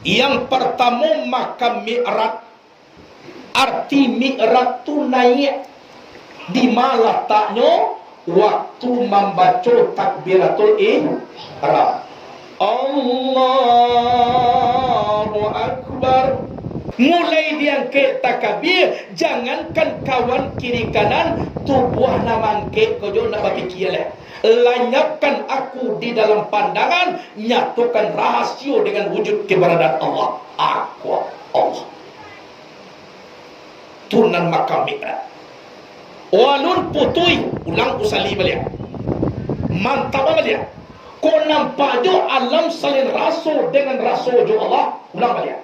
Yang pertama makam mi'raj. Arti mi'raj tu naik. Di mana letaknya? Waktu membaca takbiratul ihram. Allahu Akbar. Mulai diangkat takbir, jangankan kawan kiri kanan, tubuh namangke kojo nak berfikir lah. Lanyapkan aku di dalam pandangan, nyatukan rahasia dengan wujud keberadaan Allah. Aku Allah. Tunan makam mi'raj. Walun putui, ulang usali balik. Mantap balik. Kau nampak jo alam salin rasul dengan rasul jo Allah, ulang balik.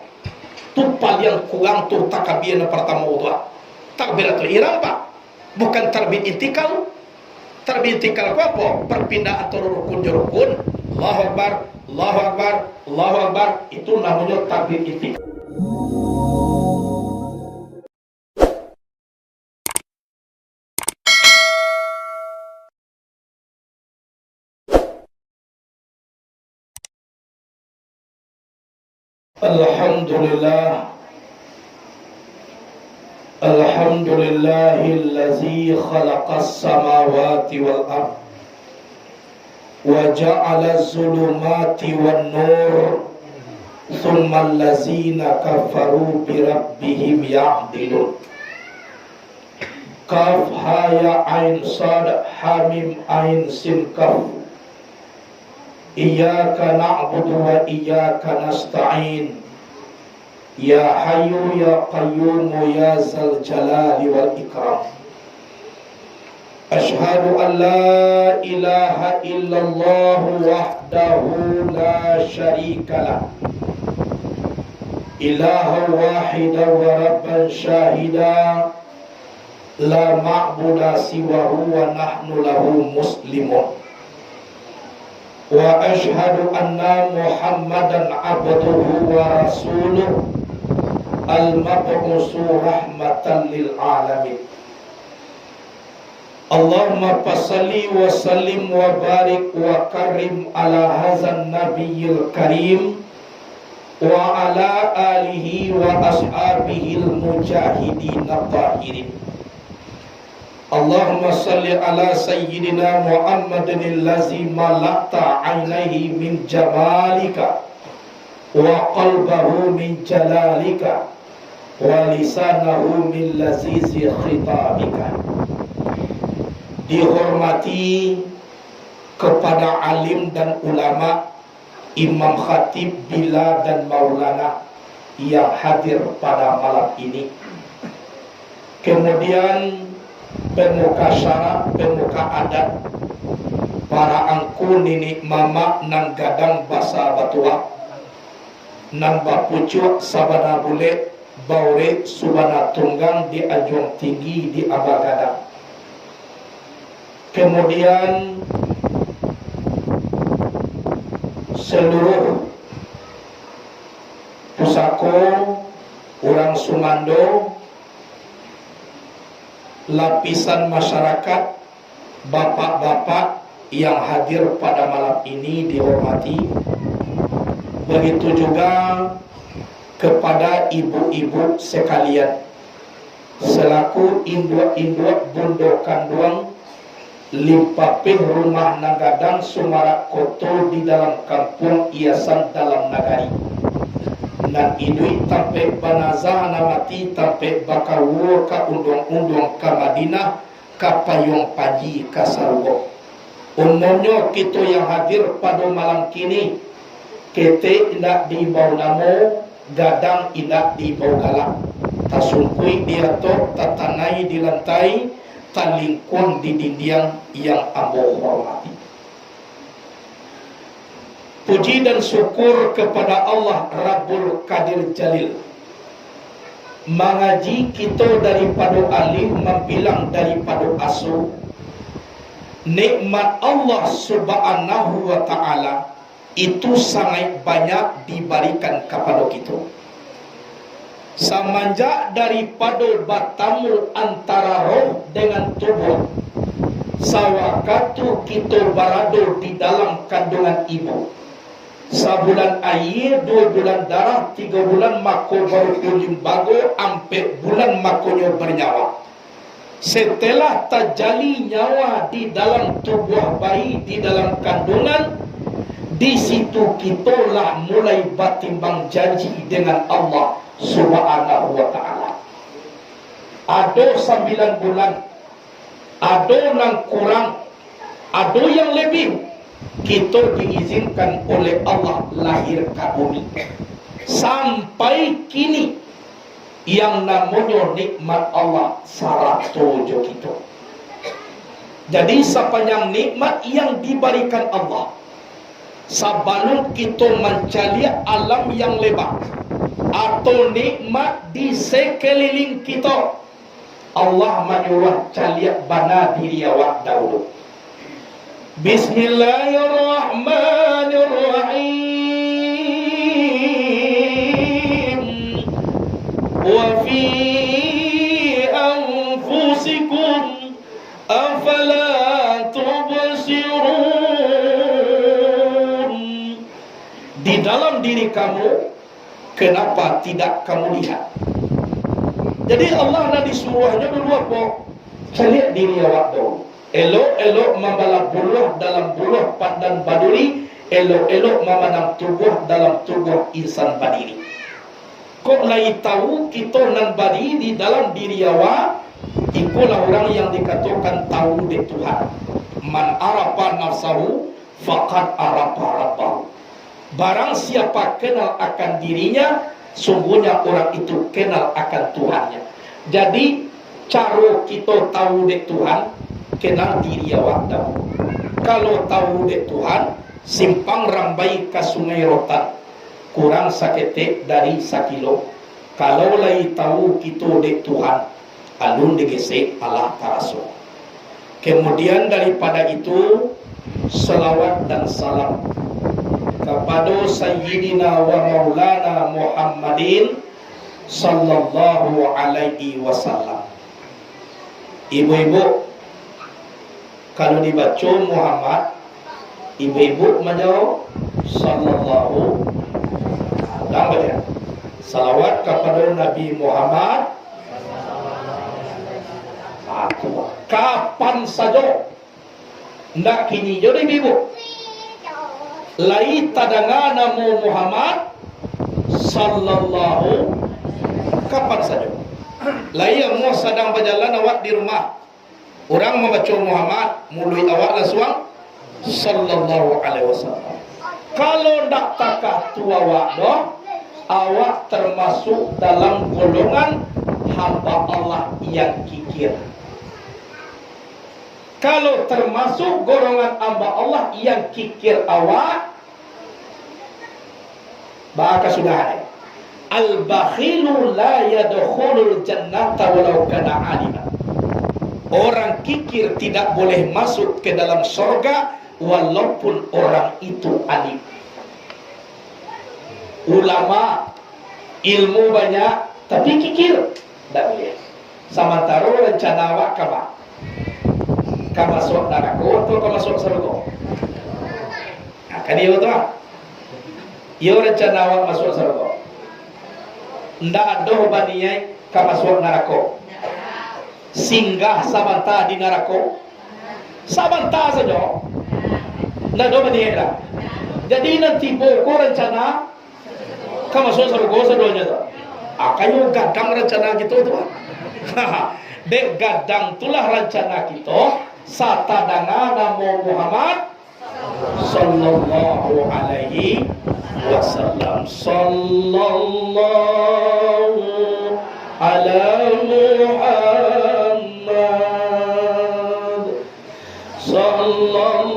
Tu paling kurang tu takbir yang pertama tu. Takbiratul ihram pak. Bukan takbir intikal. Takbir intikal apa? Perpindahan antara rukun ke rukun. Allahu Akbar, Allahu Akbar, Allahu Akbar. Itu namanya takbir intikal. Alhamdulillah. Alhamdulillahillazi khalaqas samawati wal ard wa ja'ala az-zulumati wan nur thumma allazina kafaru bi rabbihim ya'dilun. Kaf ha ya ain sad ha mim ain sin kaf. Iyyaka na'budu wa iyyaka nasta'in. Ya Hayyu ya Qayyum ya Zal Jalali wal Ikram. Ashhadu an la ilaha illallah wahdahu la syarika lah. Ilaha wahida wa rabban syahida. La ma'buda siwahu wa nahnu lahu muslimun. Wa ashhadu anna Muhammadan abduhu wa rasuluh al-mab'usu rahmatan lil alamin. Allahumma fassalli wa sallim wa barik wa karim ala hazan nabiyil karim wa ala alihi wa ashabihil mujahidin at-tahirin. Allahumma salli ala sayyidina Muhammadin allazi mala'ta 'ainaihi min jamalika wa qalbahu min jalalika wa lisanahu min lazizi khitabika. Dihormati kepada alim dan ulama, imam khatib, bila dan maulana yang hadir pada malam ini. Kemudian pemuka syara, pemuka adat, para angku nini mama nang gadang basa batua, nang bapucuk sabana bule baure subana tunggang di ajong tinggi di abagadang. Kemudian seluruh pusako orang Sumando, lapisan masyarakat, bapak-bapak yang hadir pada malam ini dihormati. Begitu juga kepada ibu-ibu sekalian, selaku induk-induk bundo kanduang limpapin rumah Nagadang Sumarak Koto di dalam kampung Iasan dalam nagari. Dan idui tampe banazah namati tampe bakawo ka undong-undong ka Madinah ka payung paji ka Sarwo. Umumnya kita yang hadir pada malam kini, kete indak diibau namo, gadang indak diibau galak. Tasungkui diatok, tatanai di lantai, talingkun di dinding yang ambo hormati. Puji dan syukur kepada Allah Rabbul Qadir Jalil. Mengaji kita daripada alif, membilang daripada asu. Nikmat Allah Subhanahu wa ta'ala itu sangat banyak diberikan kepada kita. Semenjak daripada bertemu antara roh dengan tubuh, sewaktu kita berada di dalam kandungan ibu, Sebulan air, 2 bulan darah, 3 bulan mako baru limbago, 4 bulan makonyo bernyawa. Setelah terjali nyawa di dalam tubuh bayi, di dalam kandungan, di situ kitalah mulai bertimbang janji dengan Allah Subhanahu wa ta'ala. Ada 9 bulan, ada yang kurang, ada yang lebih. Kita diizinkan oleh Allah lahir ke bumi. Sampai kini yang namanya nikmat Allah saratojo kita. Jadi sepanjang nikmat yang diberikan Allah, sebelum kita mencari alam yang lebar atau nikmat di sekeliling kita, Allah menyuruh cari bana diri awak dahulu. Bismillahirrahmanirrahim. Wa fi anfusikum afala tubsirun. Di dalam diri kamu, kenapa tidak kamu lihat? Jadi Allah nak disuruhnya dulu apa? Cari diri awak dulu. Elok-elok membalas buluh dalam buluh pandan baduri, elok-elok memanang tubuh dalam tubuh insan badiri. Kok lai tahu kita nan badi di dalam diri awak, itulah orang yang dikatakan tahu di Tuhan. Man arafa nafsahu faqad arafa rabbahu. Barang siapa kenal akan dirinya, sungguhnya orang itu kenal akan Tuhannya. Jadi cara kita tahu di Tuhan, kenal diri awak dahulu. Kalau tahu de Tuhan, simpang rambai ke sungai rotan, kurang saketek dari 1 kilo. Kalau lai tahu kita de Tuhan, alun digesek Allah taraso. Kemudian daripada itu, selawat dan salam kepada Sayyidina wa Maulana Muhammadin sallallahu alaihi wasallam. Ibu-ibu, kalau dibaca Muhammad, ibu-ibu menjawab sallallahu alaihi wasallam. Salawat kepada Nabi Muhammad. Kapan saja ndak kini jadi ibu. Lai tadanga namo Muhammad sallallahu, kapan saja. Lai yang mau sedang berjalan awak di rumah, orang membaca Muhammad, mulut awak langsung sallallahu alaihi wasallam. Kalau ndak takah tu awak doh, awak termasuk dalam golongan hamba Allah yang kikir. Kalau termasuk golongan hamba Allah yang kikir awak, maka sudah ada. Al-bakhilu la yadkhulul jannata walau kana aliman. Orang kikir tidak boleh masuk ke dalam surga walaupun orang itu alim. Ulama, ilmu banyak, tapi kikir tidak boleh. Sementara rencana awak kabar, kau masuk neraka atau kau masuk surga? Nah, kan dia betul tak? Ia rencana awak masuk surga. Tidak ada bandingnya kau masuk neraka. Singgah sabanta di neraka, sabanta saja. Tidak ada bandingnya. Jadi nanti pokok rencana kau masuk surga sedonya tu. Kayu gadang rencana kita tu. Dek gadang itulah rencana kita. Satadana namo Muhammad sallallahu alaihi wasallam. Sallallahu ala Muhammad sallallahu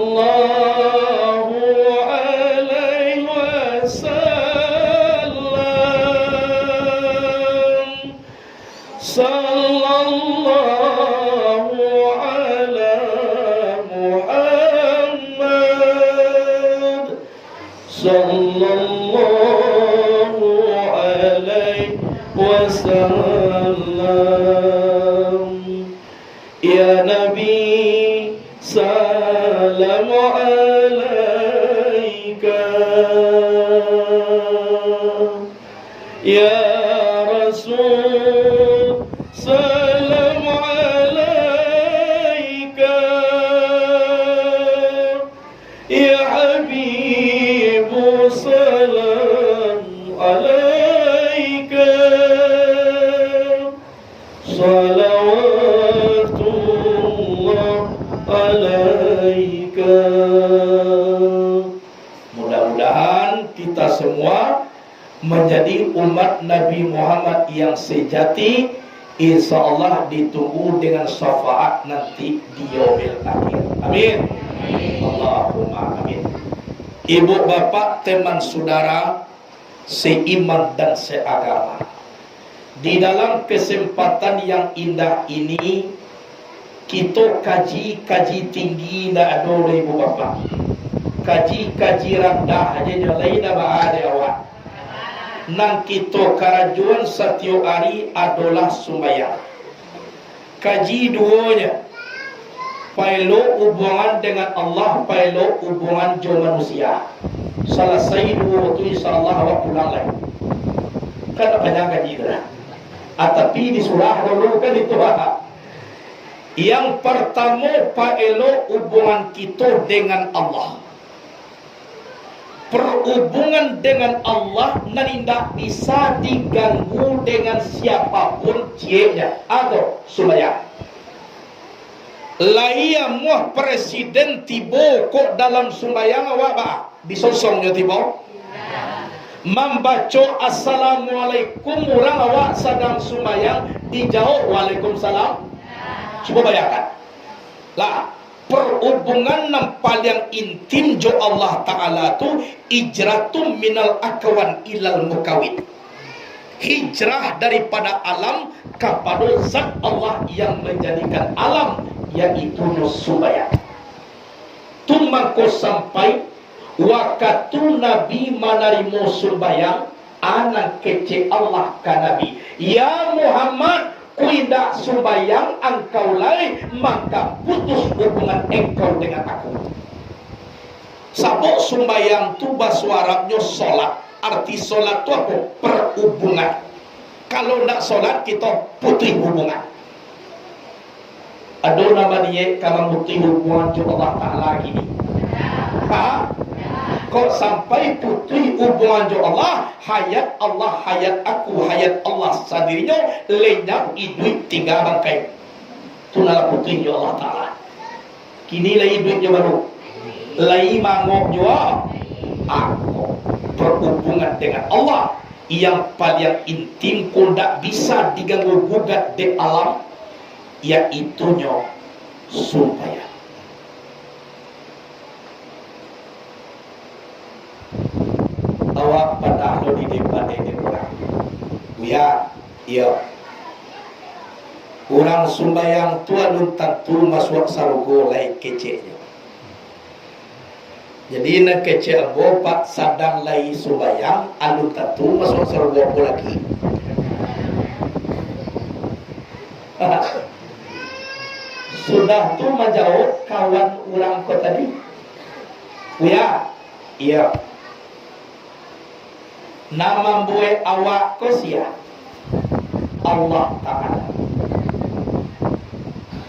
alaihi wasallam. Sallallahu sallallahu alaihi wasallam. Ya Nabi, salam alaika. Ya Rasul salam alaika, Ya Habibu salam alaika, salawatullah alaika. Mudah-mudahan kita semua menjadi umat Nabi Muhammad yang sejati, insya Allah ditunggu dengan syafaat nanti di yaumil akhir. Amin. Allahumma amin. Ibu bapak teman saudara seiman dan seagama, di dalam kesempatan yang indah ini kita kaji tinggi na adore ibu bapak, kaji rendah aja lain ada awak. Nang kita karajuan setiap hari adalah sembahyang. Kaji duanya, pailo hubungan dengan Allah, pailo hubungan jo manusia. Selesai dua waktu insyaallah awak pulang lagi. Kan banyak kaji dah. Tapi di surah dulu kan itu yang pertama pailo hubungan kita dengan Allah. Perhubungan dengan Allah tidak bisa diganggu dengan siapapun cieknya atau sembahyang. Laia muah presiden tibo kok dalam sembahyang awak ba disosongnya tibo membaca assalamualaikum, orang awak sedang sembahyang dijawab waalaikumsalam. Coba bayangkan lah, perhubungan yang paling intim jo Allah Ta'ala tu ijratum minal akwan ilal mukawin, hijrah daripada alam kepada zat Allah yang menjadikan alam, yaitu sembahyang. Tu mangko sampai waktu Nabi manarimo sembahyang, anak kece Allah ka Nabi, ya Muhammad, kuindak sembahyang engkau lain, maka putus hubungan engkau dengan aku. Sabuk sembahyang tu bahasa Arabnya solat. Arti solat tu apa? Perhubungan. Kalau nak solat kita putus hubungan. Ada nama dia kalau putus hubungan dengan Allah Ta'ala gini. Kau sampai putus hubungan dengan Allah, hayat Allah, hayat aku, hayat Allah sendirinya lenyap hidup tiga bangkai. Itu adalah putus dengan Allah Ta'ala. Kini lagi hidupnya baru. Lagi mangok juga. Aku berhubungan dengan Allah yang paling intim, kau tidak bisa diganggu gugat di alam, yaitunya sembahyang. Awak pada lo di depan ini orang, ya, iya. Orang sembahyang tua nun tentu masuk sarugo lai kecenya. Jadi nak kecil bapak sadang lai sembahyang, alun tentu masuk sarugo apa lagi. Sudah tu menjauh kawan orang ko tadi. Ya, iya. Nama buat awak ko sia Allah Ta'ala.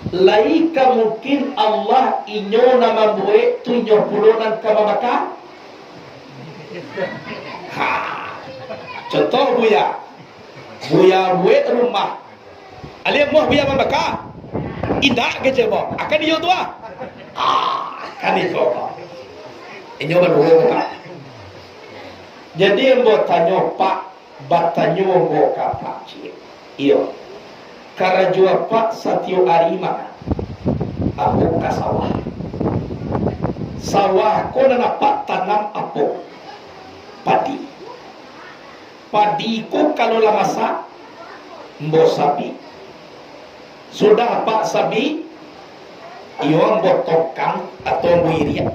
Laika mungkin Allah inyo nama buat tu inyo pulunan kamabaka. Contoh buya buat rumah. Alia muah buya mabaka. Indah ke jebo. Akan iyo tua. Kan itu. Inyo berdua. Jadi yang tanya Pak, bertanya ke Pak Cik. Iya. Karena jua Pak setiap hari makan. Aku ke sawah. Sawah ko na Pak tanam apa? Padi. Padi ko kalau lah masak, mbo sabi. Sudah Pak sabi, iyo mbo tokang atau mbo irian.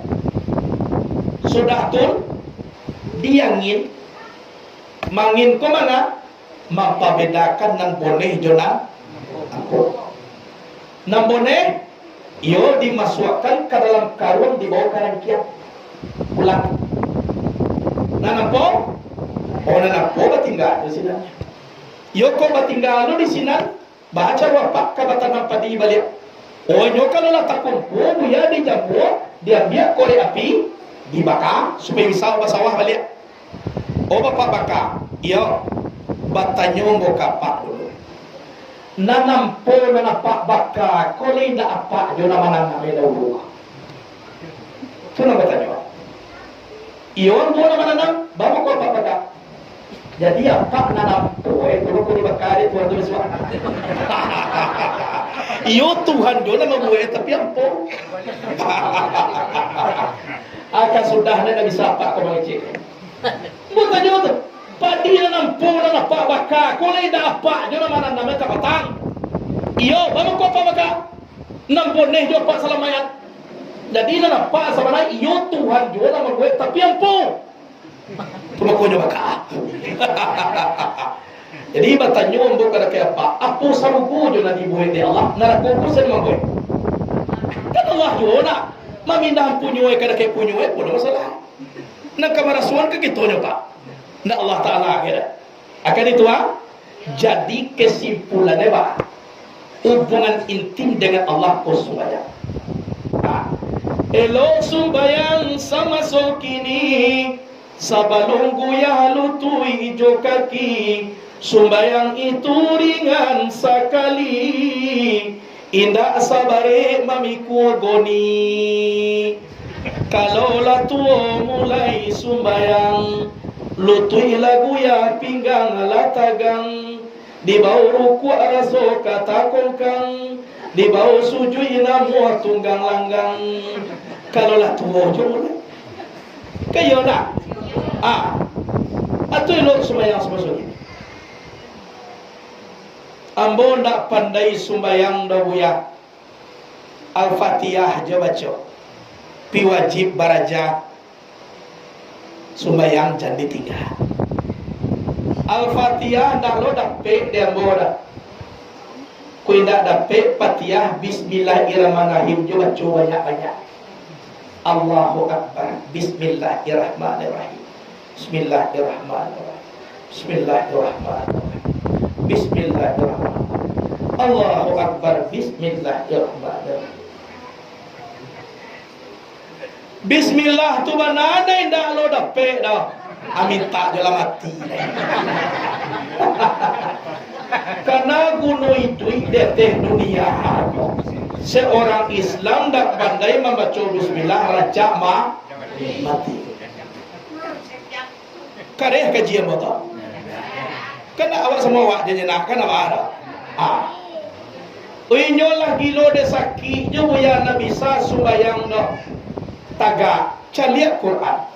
Sudah tu diangin, mangin ko mana mapabedakan ng boneh jonan ako. Nang boneh iyo dimasukkan ke dalam karung, dibawa ke rangkiat pulang. Nanampo Ona na po batinggal di sinan. Yo ko batinggal di sinan, baca wapak kabatan ng padi balik. O nyo kalau takumpo buya di jambo, diambil korek api, dibakar supaya bisa basawah balik. O bapak baka, iyo batanyo mo kapak dulu. Nanampo na napak baka, kolay na apa, yun naman ang namin na ulo. Ito na batanyo. Iyon mo naman nanam, bago ko apa baka. Jadi apa nanampo, tulong ko di bakari, Tuhan tulis mo. Iyo Tuhan yun na mabuhay, tapi ampo. Aka sudah na bisa apa ko mga cik. Bukan nyo to. Padi na ng puna na pabaka. Kulay na apa. Nyo naman ang namin kapatang. Iyo, bamang ko pabaka. Nang boneh nyo pa sa lamayan. Jadi na napa sa manay. Iyo, Tuhan nyo na magwet. Tapi ang po. Tumako nyo baka. Jadi batan nyo ang buka na kaya pa. Apo sa rugo nyo na dibuhin di Allah. Narakukusan mga boy. Kan Allah nyo na. Mamindahan punyoy kada kay punyoy. Puno masalah. Nagkamarasuan ka gitu nyo pa na Allah Ta'ala kira akan itu jadi kesimpulannya pak hubungan intim dengan Allah ko sumbayang elo sumbayang sama sokini sabalong guya lutui ijo kaki sumbayang itu ringan sekali indah sabare mamiku goni. Kalau lah tua mulai sumbayang, lutui lagu ya pinggang latagang, di bawah ruku araso kata kongkang, di bawah sujud namu tunggang langgang. Kalau lah tua mulai, kayo na, atau lo sumbayang semasuk ini. Ambo ndak pandai sumbayang dabuya, Al-Fatihah jabaco. Pi wajib baraja sumbayang jangan ditinggal. Al-Fatihah dah lo dapat dia boda. Kui dah dapat Fatihah Bismillahirrahmanirrahim juga coba banyak. Allahu Akbar. Bismillahirrahmanirrahim. Bismillahirrahmanirrahim. Bismillahirrahmanirrahim. Bismillahirrahmanirrahim. Allahu Akbar. Bismillahirrahmanirrahim. Bismillah tu mana ada indah lo dapat dah. Amin tak jala mati. Karena gunung itu deteh dunia. Seorang Islam tak pandai membaca Bismillah raja mati. Kareh kajian betul. Kena awak semua awak dia nak kan apa ada. Uinyo lagi lo de sakit je buya na bisa sumbayang no. Taga caliak Quran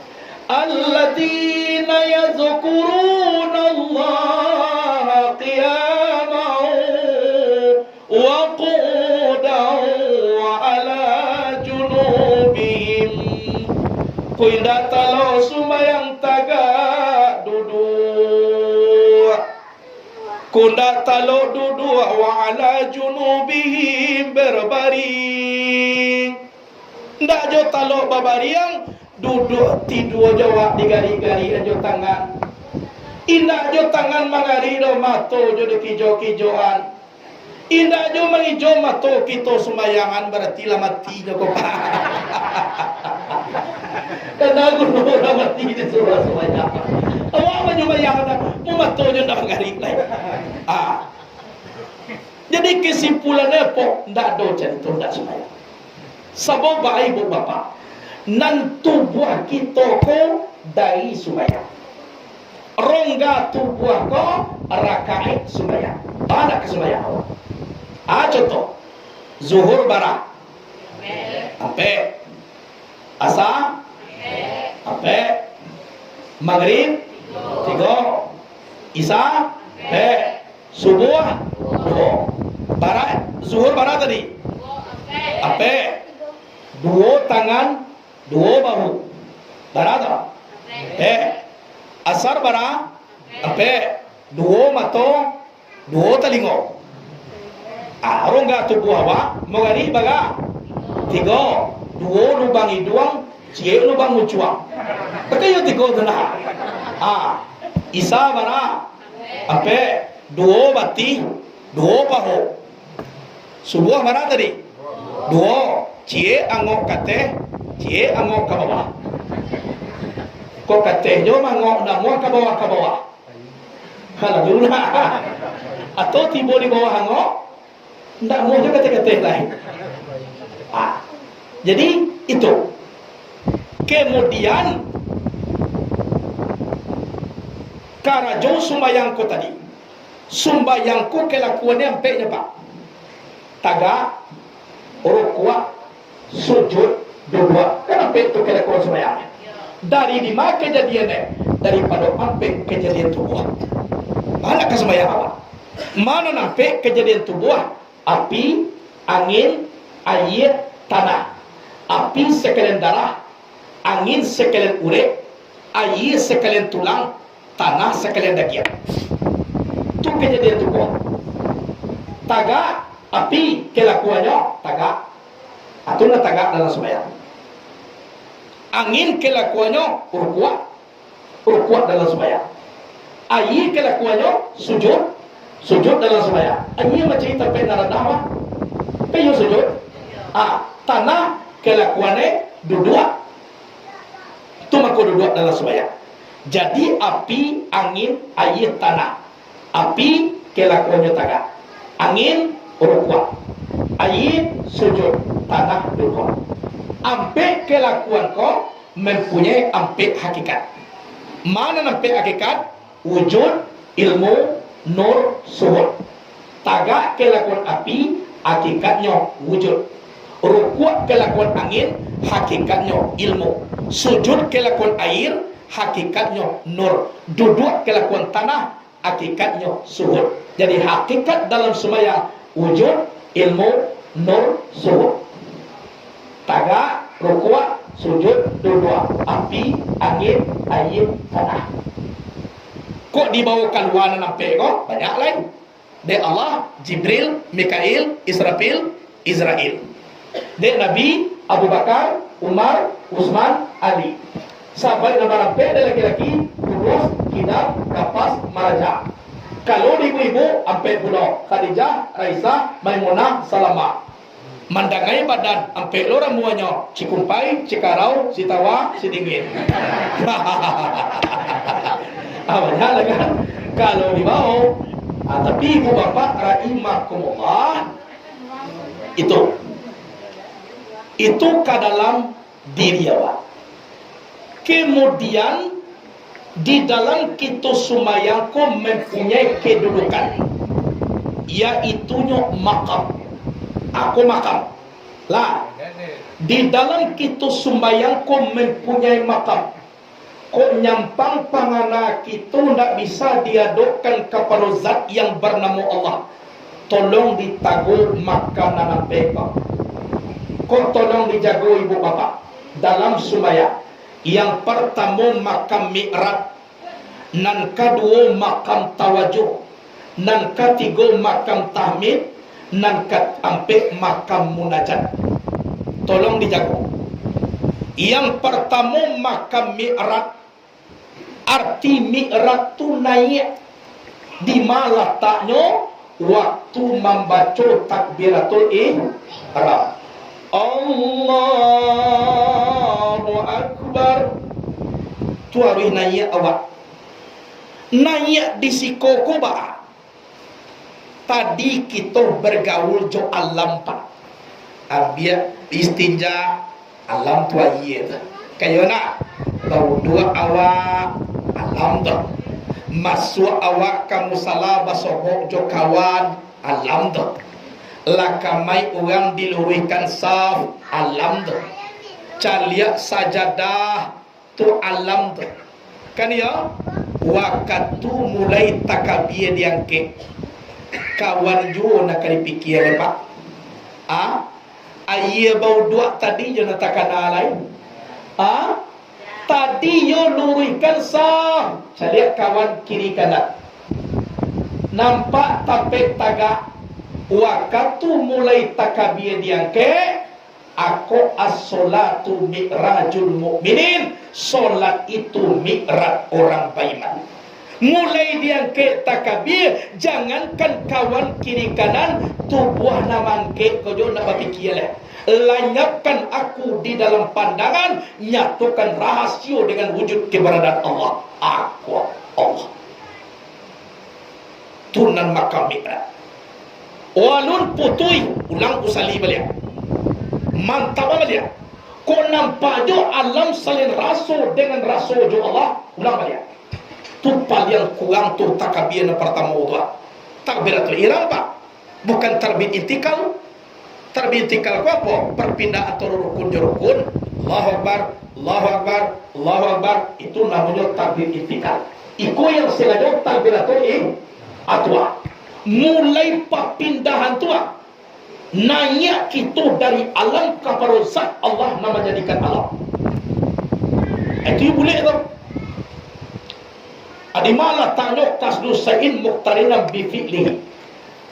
alladzina yazkuruna Allah qiyaman wa qu'udan wa ala junubihim kuinda talo sumayang taga duduk kunda talo duduk wa ala junubihim berbaring. Ndak jo talo babariang duduk tidur jawab di gari-gari ajo tangan. Indak jo tangan mangari do mato jo de kijo-kijoan. Indak jo mangijo mato kito sumbayangan berarti lah mati jo kok. Karena guru ora mati di surah sumbayangan. Awak menyumbayangan mu mato jo ndak mangari lai. Jadi kesimpulannya po ndak do cerita ndak sumbayang. Sabab baik ibu bapa nan tubuh kita ko dari sumbayang rongga tubuh ko rakaat sumbayang ada ke sumbayang contoh zuhur bara ape asa ape maghrib 3 isya subuh bara zuhur bara tadi ape 2 tangan 2 bahu barada asar bara ape 2 mato 2 talingo rongga tubuh awak magari baga 3 2 lubang hidung cie lubang mucuang bagayo 3 tu nah Isa mana? Ampe duo bati, duo paho. Subuh mana tadi? Duo. Cie angok kate, cie angok ke bawah. Kok kate nyo mangok namo ke bawah. Kalau atau tibo di bawah angok, ndak mau juga kate-kate lain. Jadi itu. Kemudian karajo sumbayangku tadi. Sumbayangku kelakuannya sampai pak. Taga, rukua, sujud, dua. Kan sampai itu kelakuan sumbayang. Dari lima kejadiannya, daripada sampai kejadian tubuh. Mana kesembayang awak? Mana sampai kejadian tubuh? Api, angin, air, tanah. Api sekalian darah, angin sekalian urip, air sekalian tulang, tanah sekalian daging. Itu kejadian tubuh. Taga, api kelakuannya taga. Atau taga dalam sembahyang. Angin kelakuannya urkuat dalam sembahyang. Air kelakuannya sujud dalam sembahyang. Air macam itu sampai naradama, peyo sujud. Tanah kelakuannya duduk. Itu maka duduk dalam sembahyang. Jadi api, angin, air, tanah. Api kelakuannya taga. Angin rukuk. Air sujud, tanah duduk. Ampe kelakuan kau mempunyai ampe hakikat. Mana ampe hakikat? Wujud, ilmu, nur, suhud. Taga kelakuan api, hakikatnya wujud. Rukuk kelakuan angin, hakikatnya ilmu. Sujud kelakuan air, hakikatnya nur. Duduk kelakuan tanah, hakikatnya suhud. Jadi hakikat dalam sembahyang wujud, ilmu, nur, suhud. Taga, rukuk, sujud, duduk. Api, angin, air, tanah. Kok dibawakan wana nampak kok? Banyak lain. Dari Allah, Jibril, Mikail, Israfil, Israel. Dari Nabi, Abu Bakar, Umar, Utsman, Ali. Sahabat nama rampe ada laki-laki, kurus, kidap, kapas, maraja. Kalau ibu-ibu, ampe pulau Khadijah, Raisa, Maimunah, Salama. Mandangai badan, ampe lora muanya, Cikumpai, Cikarau, Sitawa, Sidingin. Banyak lah kan? Kalau dibawa, tapi ibu bapak rahimakumullah, itu ke dalam diri awak. Kemudian di dalam kita sumayangku mempunyai kedudukan, yaitunya makam. Aku makam lah. Di dalam kita sumbayangku mempunyai makam. Kok nyampang pangana kita tidak bisa diadukkan kepada zat yang bernama Allah. Tolong ditagul makanan peka. Kok tolong dijaga ibu bapak dalam sumbayang. Yang pertama makam mi'rad, nan kedua makam tawajuh, nan ketiga makam tahmid, nan keempat makam munajat. Tolong dijaga. Yang pertama makam mi'rad. Arti mi'rad tu naik di mana letaknya? Waktu membaca takbiratul ihram. Allahu Akbar. Tu harus naik awak. Naik di sikoko ba. Tadi kita bergaul jo alam pak. Abia istinja alam tu ayat. Kayo nak bau dua awak alam tu. Masuk awak kamu salah basobok jo kawan alam tu. Lakamai orang dilurihkan saf alam tu. Caliak sajadah tu alam tu. Kan ya? Waktu mulai takabiyah diangke. Kawan ju nak dipikir lepak. Ayah bau dua tadi je nak takkan lain. Tadi yo lurihkan sah. Caliak kawan kiri kanan. Nampak tapek tagak. Waktu mulai takabiyah diangke. Aku as-salatu mi'rajul mu'minin. Solat itu mi'raj orang beriman. Mulai dia ke takabir, jangankan kawan kiri kanan, tubuh nama ke kojo nak berfikir lah. Lanyapkan aku di dalam pandangan, nyatukan rahasio dengan wujud keberadaan Allah. Aku Allah. Tunan makam mi'raj. Walun putui, ulang usali balik. Mantap balik. Kau nampak jo alam salin rasul dengan rasul jo Allah, ulang balik. Tu paling kurang tu takbir yang pertama tu. Takbiratul ihram pak, bukan tarbit intikal. Tarbit intikal ku apa? Perpindahan antara rukun ke rukun. Allahu Akbar, Allahu Akbar, Allahu Akbar. Itu namanya tarbit intikal. Iku yang sengaja takbiratul ihram. Mulai perpindahan tu nanya kita dari alam kepada zat Allah nama jadikan alam. Itu boleh tu. Adimala ta'aluk tasdu sa'in muqtarinan bifi'lihi.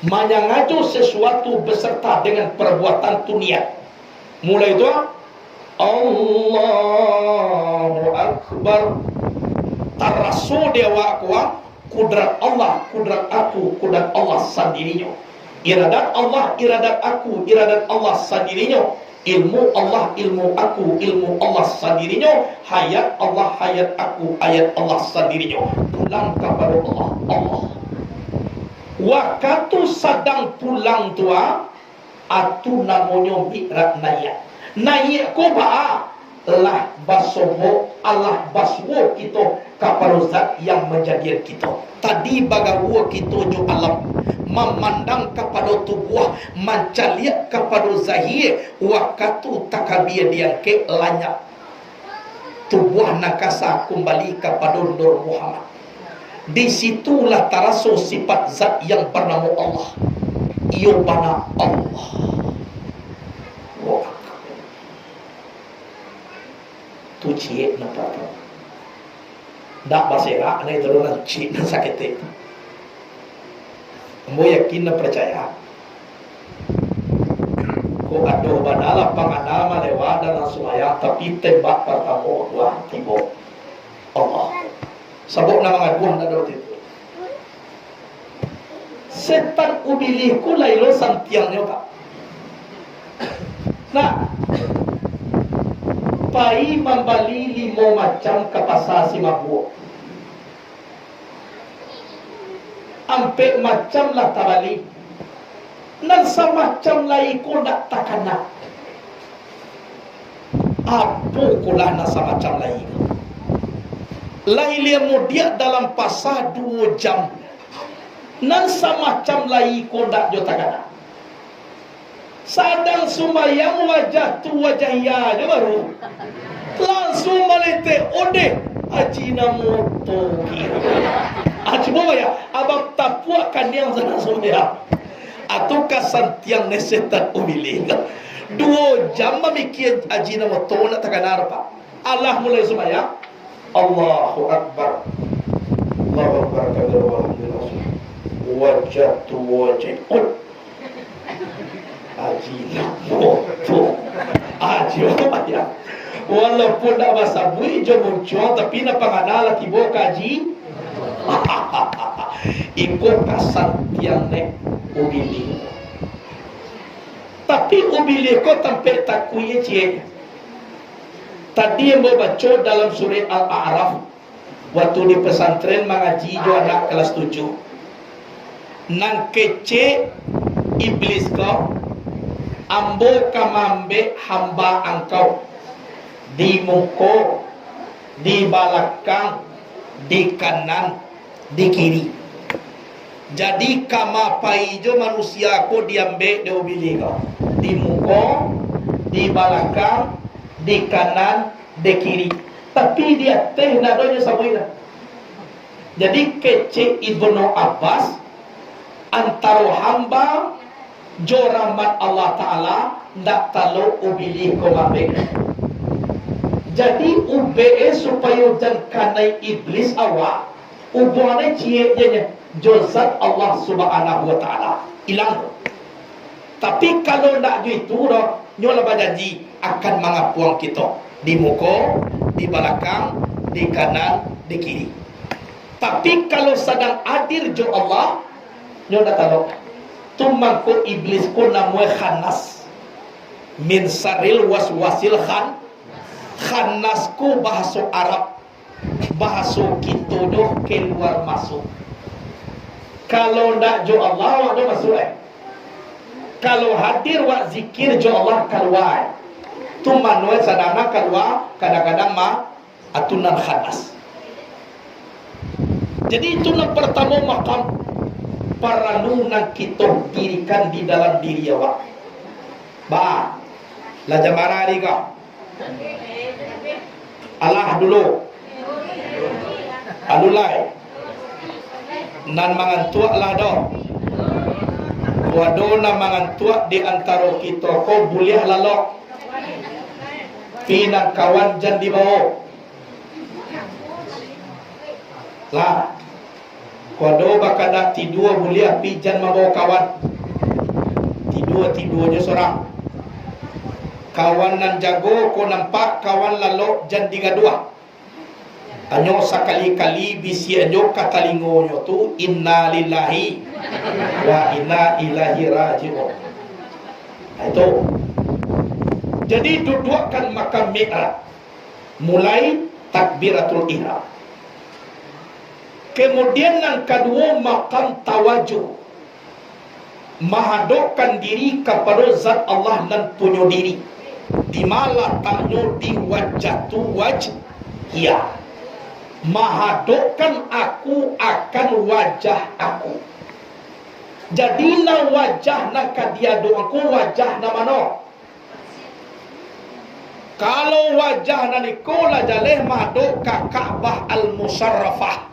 Manyangaju sesuatu beserta dengan perbuatan dunia. Mulai itu Allahu Akbar. Tarasu dewa kuat. Kudrat Allah, kudrat aku, kudrat Allah sendirinya. Iradat Allah, iradat aku, iradat Allah sendirinya. Ilmu Allah, ilmu aku, ilmu Allah sendirinya. Hayat Allah, hayat aku, hayat Allah sendirinya. Pulang kepada Allah, Allah. Waktu sedang pulang tua, atu namanya mi'raj naik. Naik ko ba? Allah basobo, Allah baswo kita kepada zat yang menjadikan kita. Tadi bagawa kita jo alam, memandang kepada tubuh, mencaliak kepada zahir, waktu takabir dia ke lanyap. Tubuh nakasa kembali kepada Nur Muhammad. Di situlah terasu sifat zat yang bernama Allah. Iobana Allah. Wah. Tu cik nampak. Dak basera ni turunan cik nak sakit. Mo yakin na percaya. Ko ado badala panganama lewat dalam sumaya tapi tembak pertama dua tiba Allah. Sabuk nama ngaduan dah dot itu. Setan ubilihku lailo santiangnya pak. Nah, pai membali 5 macam kapasasi mabuo. Ampe macam lah tabali. Nan semacam lai ko nak takana. Apa kulah na semacam lai. Lai lia mudia dalam pasah 2 jam. Nan semacam lai ko nak jo takana. Sadang sumayang wajah tu wajah ya je baru langsung malete ode ajina moto aji bawa ya abang tapuak kan yang sana sumaya atau kasan tiang nesetan umili 2 jam memikir ajina moto nak takkan apa Allah mulai sumaya Allahu Akbar Allahu Akbar kabir wajah tu wajah Aji foto Aji ya. Walaupun tak bahasa bui je muncul tapi nak panganala tibo kaji ikut kasan tiang nek ubili. Tapi ubili ko tampe takuye cie. Tadi yang baca dalam surah Al-A'raf waktu di pesantren mengaji jo anak kelas 7. Nang kece iblis ko ambo kamambe hamba engkau di muka, di belakang, di kanan, di kiri. Jadi kama paijo manusia ko diambe de ubili kau di muka, di belakang, di kanan, di kiri. Tapi dia teh nadonya sabuina. Jadi kece Ibnu Abbas antara hamba joramat Allah Ta'ala ndak tahu ubili ko mabek. Jadi ube supaya jangkanai iblis awak ubuane cie je jozat Allah Subhanahu Wa Ta'ala hilang. Tapi kalau ndak gitu dah nyola berjanji akan mengapuang kita di muka, di belakang, di kanan, di kiri. Tapi kalau sedang hadir jo Allah, nyo dah tahu. Tumangko iblis ko namoy khanas. Min saril waswasil khanas ko bahasa Arab. Bahasa kita doh keluar masuk. Kalau ndak jo Allah, wak do masuk Kalau hadir wak zikir jo Allah keluar. Tu manual sadana keluar kadang-kadang atunan khanas. Jadi itu yang pertama makam paranuna kita dirikan di dalam diri awak. Ba, la jamara riga. Allah dulu. Alulai. Nan mangantua lah do. Wado na mangantua di antara kita ko boleh lalok. Pinang kawan jan di bawah. Lah. Wado bakada tidur boleh pi jan mabawa kawan. Tidur-tidurnya seorang. Kawan nan jago ko nampak kawan lalok jan digadua. Anyo sekali-kali bisi anyo katalingonyo tu inna lillahi wa inna ilaihi raji'un. Itu. Jadi dudukkan makam mi'raj. Mulai takbiratul ihram. Kemudian yang kedua makam tawajuh. Menghadapkan diri kepada zat Allah dan punya diri. Di mana letaknya di wajah tu wajhiyah. Menghadapkan aku akan wajah aku. Jadilah wajah nak dia doaku wajah na mano. Kalau wajah na nikola jaleh madok ka Ka'bah al-Musarrafah.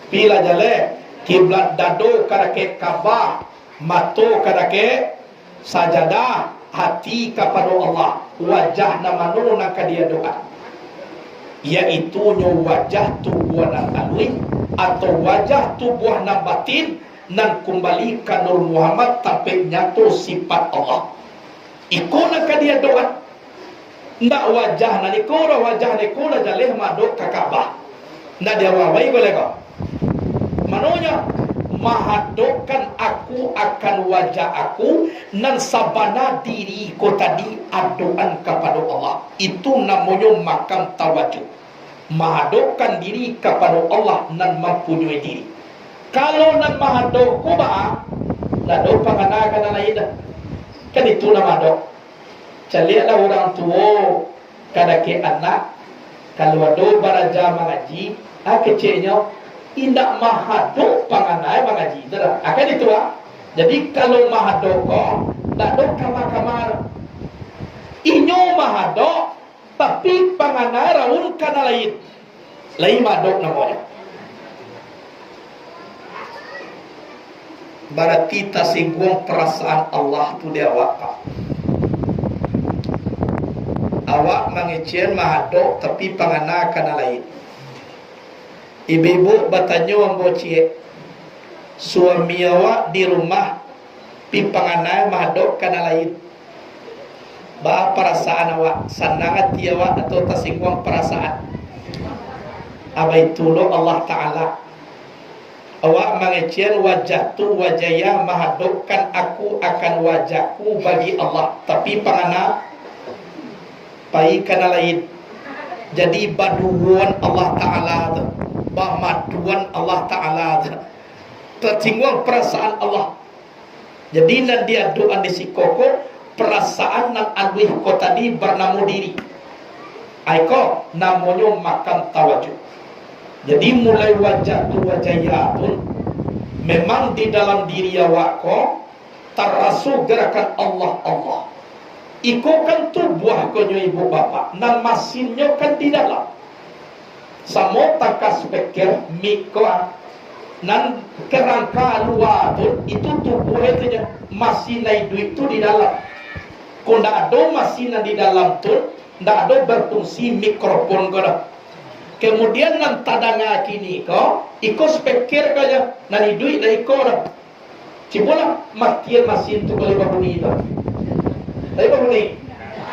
Pila jaleh kiblat dado kadake Ka'bah, mato kadake sajadah, hati kepada Allah. Wajah na mano nak dia doa. Yaitu wajah tubuh nan alwi atau wajah tubuh nan batin nan kembali ke Nur Muhammad tapi nyatu sifat Allah. Iku nak dia doa. Ndak wajah nan ikura wajah nikura jaleh madok ke Ka'bah. Ndak dia wawai boleh kau. Manonya mahadokkan aku akan wajah aku nan sabana diri ko tadi aduan kepada Allah. Itu namanya makam tawajuh. Mahadokkan diri kepada Allah nan mempunyai diri. Kalau nan mahadok ko ba lado panganakan na ida. Kan itu nama dok. Calilah orang tua kadake anak kalau ado baraja mengaji kecilnya indak mahadok panganai mengaji dah. Akan itu Jadi kalau mahadok ko dak dok kamar-kamar. Inyo mahadok tapi panganai raun kana lain. Lain mahadok namanya. Berarti tasinggung perasaan Allah tu dia awak. Awak mengecil mahadok tapi pangana kana lain. Ibu-ibu bertanya ambo cie. Suami awak di rumah pi pangana mahadok kana lain. Ba perasaan awak sanangat ti awak atau tasinggung perasaan. Abai tulo Allah Taala. Awak mengecil wajah tu wajaya mahadokkan aku akan wajahku bagi Allah. Tapi pangana pai kana lain. Jadi baduan Allah Ta'ala tu, bamaduan Allah Ta'ala tu, tertinggung perasaan Allah. Jadi nan dia doa di sikoko perasaan nan alwih ko tadi bernama diri. Aiko namanya makam tawajuh. Jadi mulai wajah tu wajaya pun memang di dalam diri awak ko terasuk gerakan Allah. Iko kan tubuh konyo ibu bapa nan masinnya kan di dalam. Samo takas pikir miko nan kerangka luar tu itu tubuh itu masih naik duit tu di dalam. Ko ndak ada masin di dalam tu ndak ada berfungsi mikrofon ko. Kemudian nan tadanga kini ko iko pikir kaya nan duit dari ko. Cibola matian masin tu boleh babuni itu. Ni.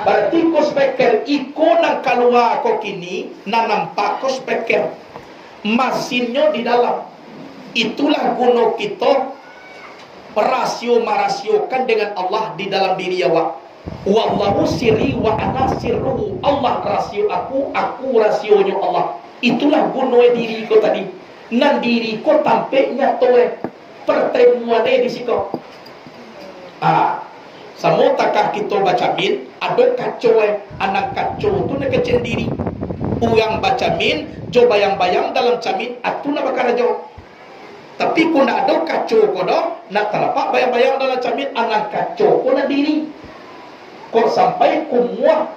Berarti ko speker iko nang kalua ko kini na nampak ko speker. Mesinnya di dalam. Itulah guna kita merasiokan dengan Allah di dalam diri awak. Wallahu sirri wa ana sirruhu. Allah rasio aku rasionya Allah. Itulah guna diri ko tadi. Nan diri ko tampaknya toe pertemuannya di situ. Semua takah kita baca min, ada kacau anak kacau tu nak kecil diri. Orang baca min, jo bayang-bayang dalam camin, atu nak bakar jo. Tapi ku nak ada kacau ko dah, nak terdapat bayang-bayang dalam camin, anak kacau ko nak diri. Kau sampai ku muah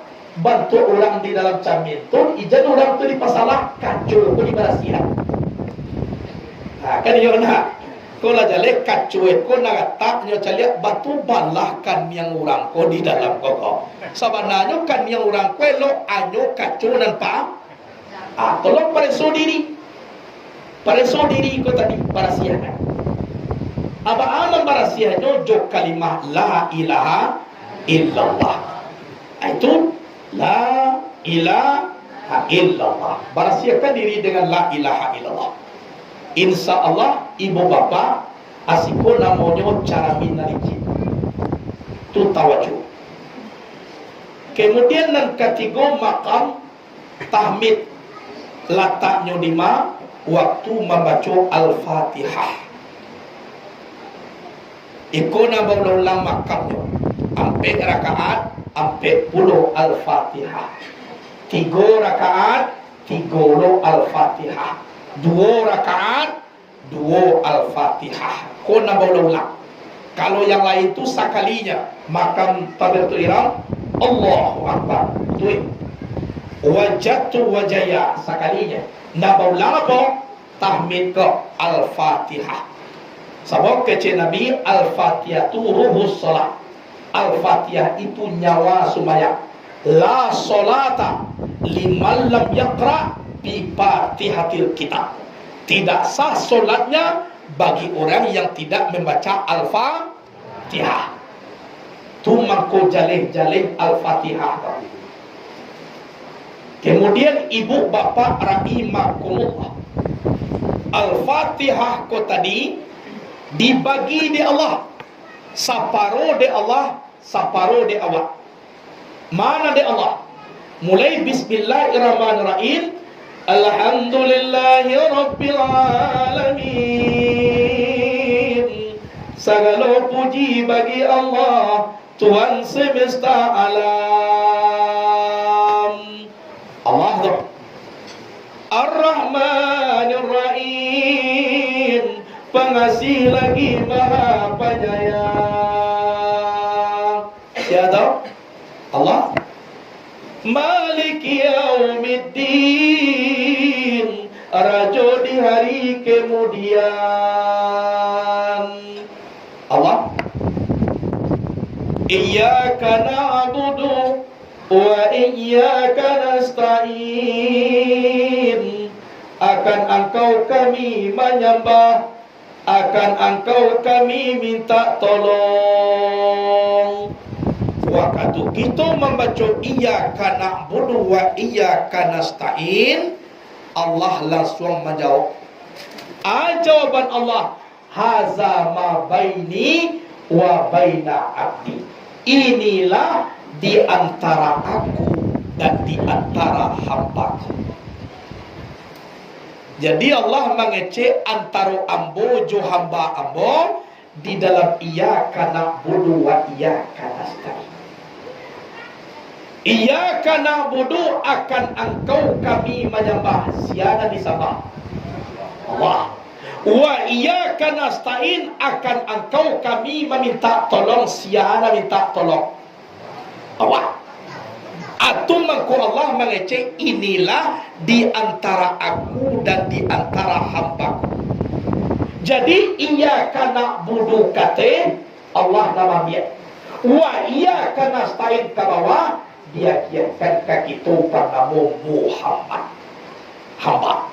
bantu orang di dalam camin tu, ijan orang tu dipasalah kacau ko di barasihan. Kan yo nak. Kau lah jale kacau ko nak tak nyo caliak batu balahkan yang orang ko di dalam koko. Sebenarnya kan yang orang ko lo anyo kacau nan pa. Tolong pareso diri. Pareso diri ko tadi barasihan. Aba alam barasihannya jo kalimah la ilaha illallah. Itu la ilaha illallah. Barasiakan diri dengan la ilaha illallah. Insya Allah ibu bapa asiko namanya cara minaliji. Tu tawajuh. Kemudian yang ketiga makam tahmid. Letaknya di mana? Waktu membaca Al-Fatihah. Iko na ulang makamnya. Ampe rakaat, ampe puluh Al-Fatihah. 3 rakaat, 3 Al-Fatihah. 2 rakaat, 2 Al-Fatihah. Ko na ulang. Kalau yang lain itu sekalinya makam takbiratul ihram, Allahu Akbar. Tuh. Wajatu wajaya sekalinya. Nak ulang apa? Tahmid ke Al-Fatihah. Sebab kecil Nabi Al-Fatihah itu ruhus salat. Al-Fatihah itu nyawa sembahyang. La solata liman lam yaqra bi Fatihatil kitab. Tidak sah solatnya bagi orang yang tidak membaca Al-Fatihah. Tu mangko jalih-jalih Al-Fatihah. Kemudian ibu bapa rahimakumullah. Al-Fatihah ko tadi dibagi di Allah. Saparo di Allah, saparo di awak. Mana di Allah? Mulai bismillahirrahmanirrahim. Alhamdulillahi rabbil alamin. Segala puji bagi Allah, Tuhan semesta alam. Allah tu Ar-Rahmanir-Rahim, pengasih lagi maha penyayang. Siapa? Allah. Maliki yaumiddin, raja di hari kemudian. Allah. Iyyaka na'budu wa iyyaka nasta'in. Akan engkau kami menyembah, akan engkau kami minta tolong. Waktu kita membaca iyyaka na'budu wa iyyaka nasta'in, Allah langsung menjawab. Jawaban Allah, haza ma baini wa baina abdi. Inilah di antara aku dan di antara hambaku. Jadi Allah mengecek antara ambo jo hamba ambo di dalam iyyaka na'budu wa iyyaka nasta'in. Iyyaka na'budu, akan engkau kami menyembah, siapa disembah? Allah. Wa iyyaka nasta'in, akan engkau kami meminta tolong, siapa minta tolong? Allah. Atau mengko Allah mengecek inilah di antara aku dan di antara hambaku. Jadi iyyaka na'budu kate Allah nama dia. Wa iyyaka nasta'in ke bawah dia kiatkan kaki tu pernama Muhammad hamba.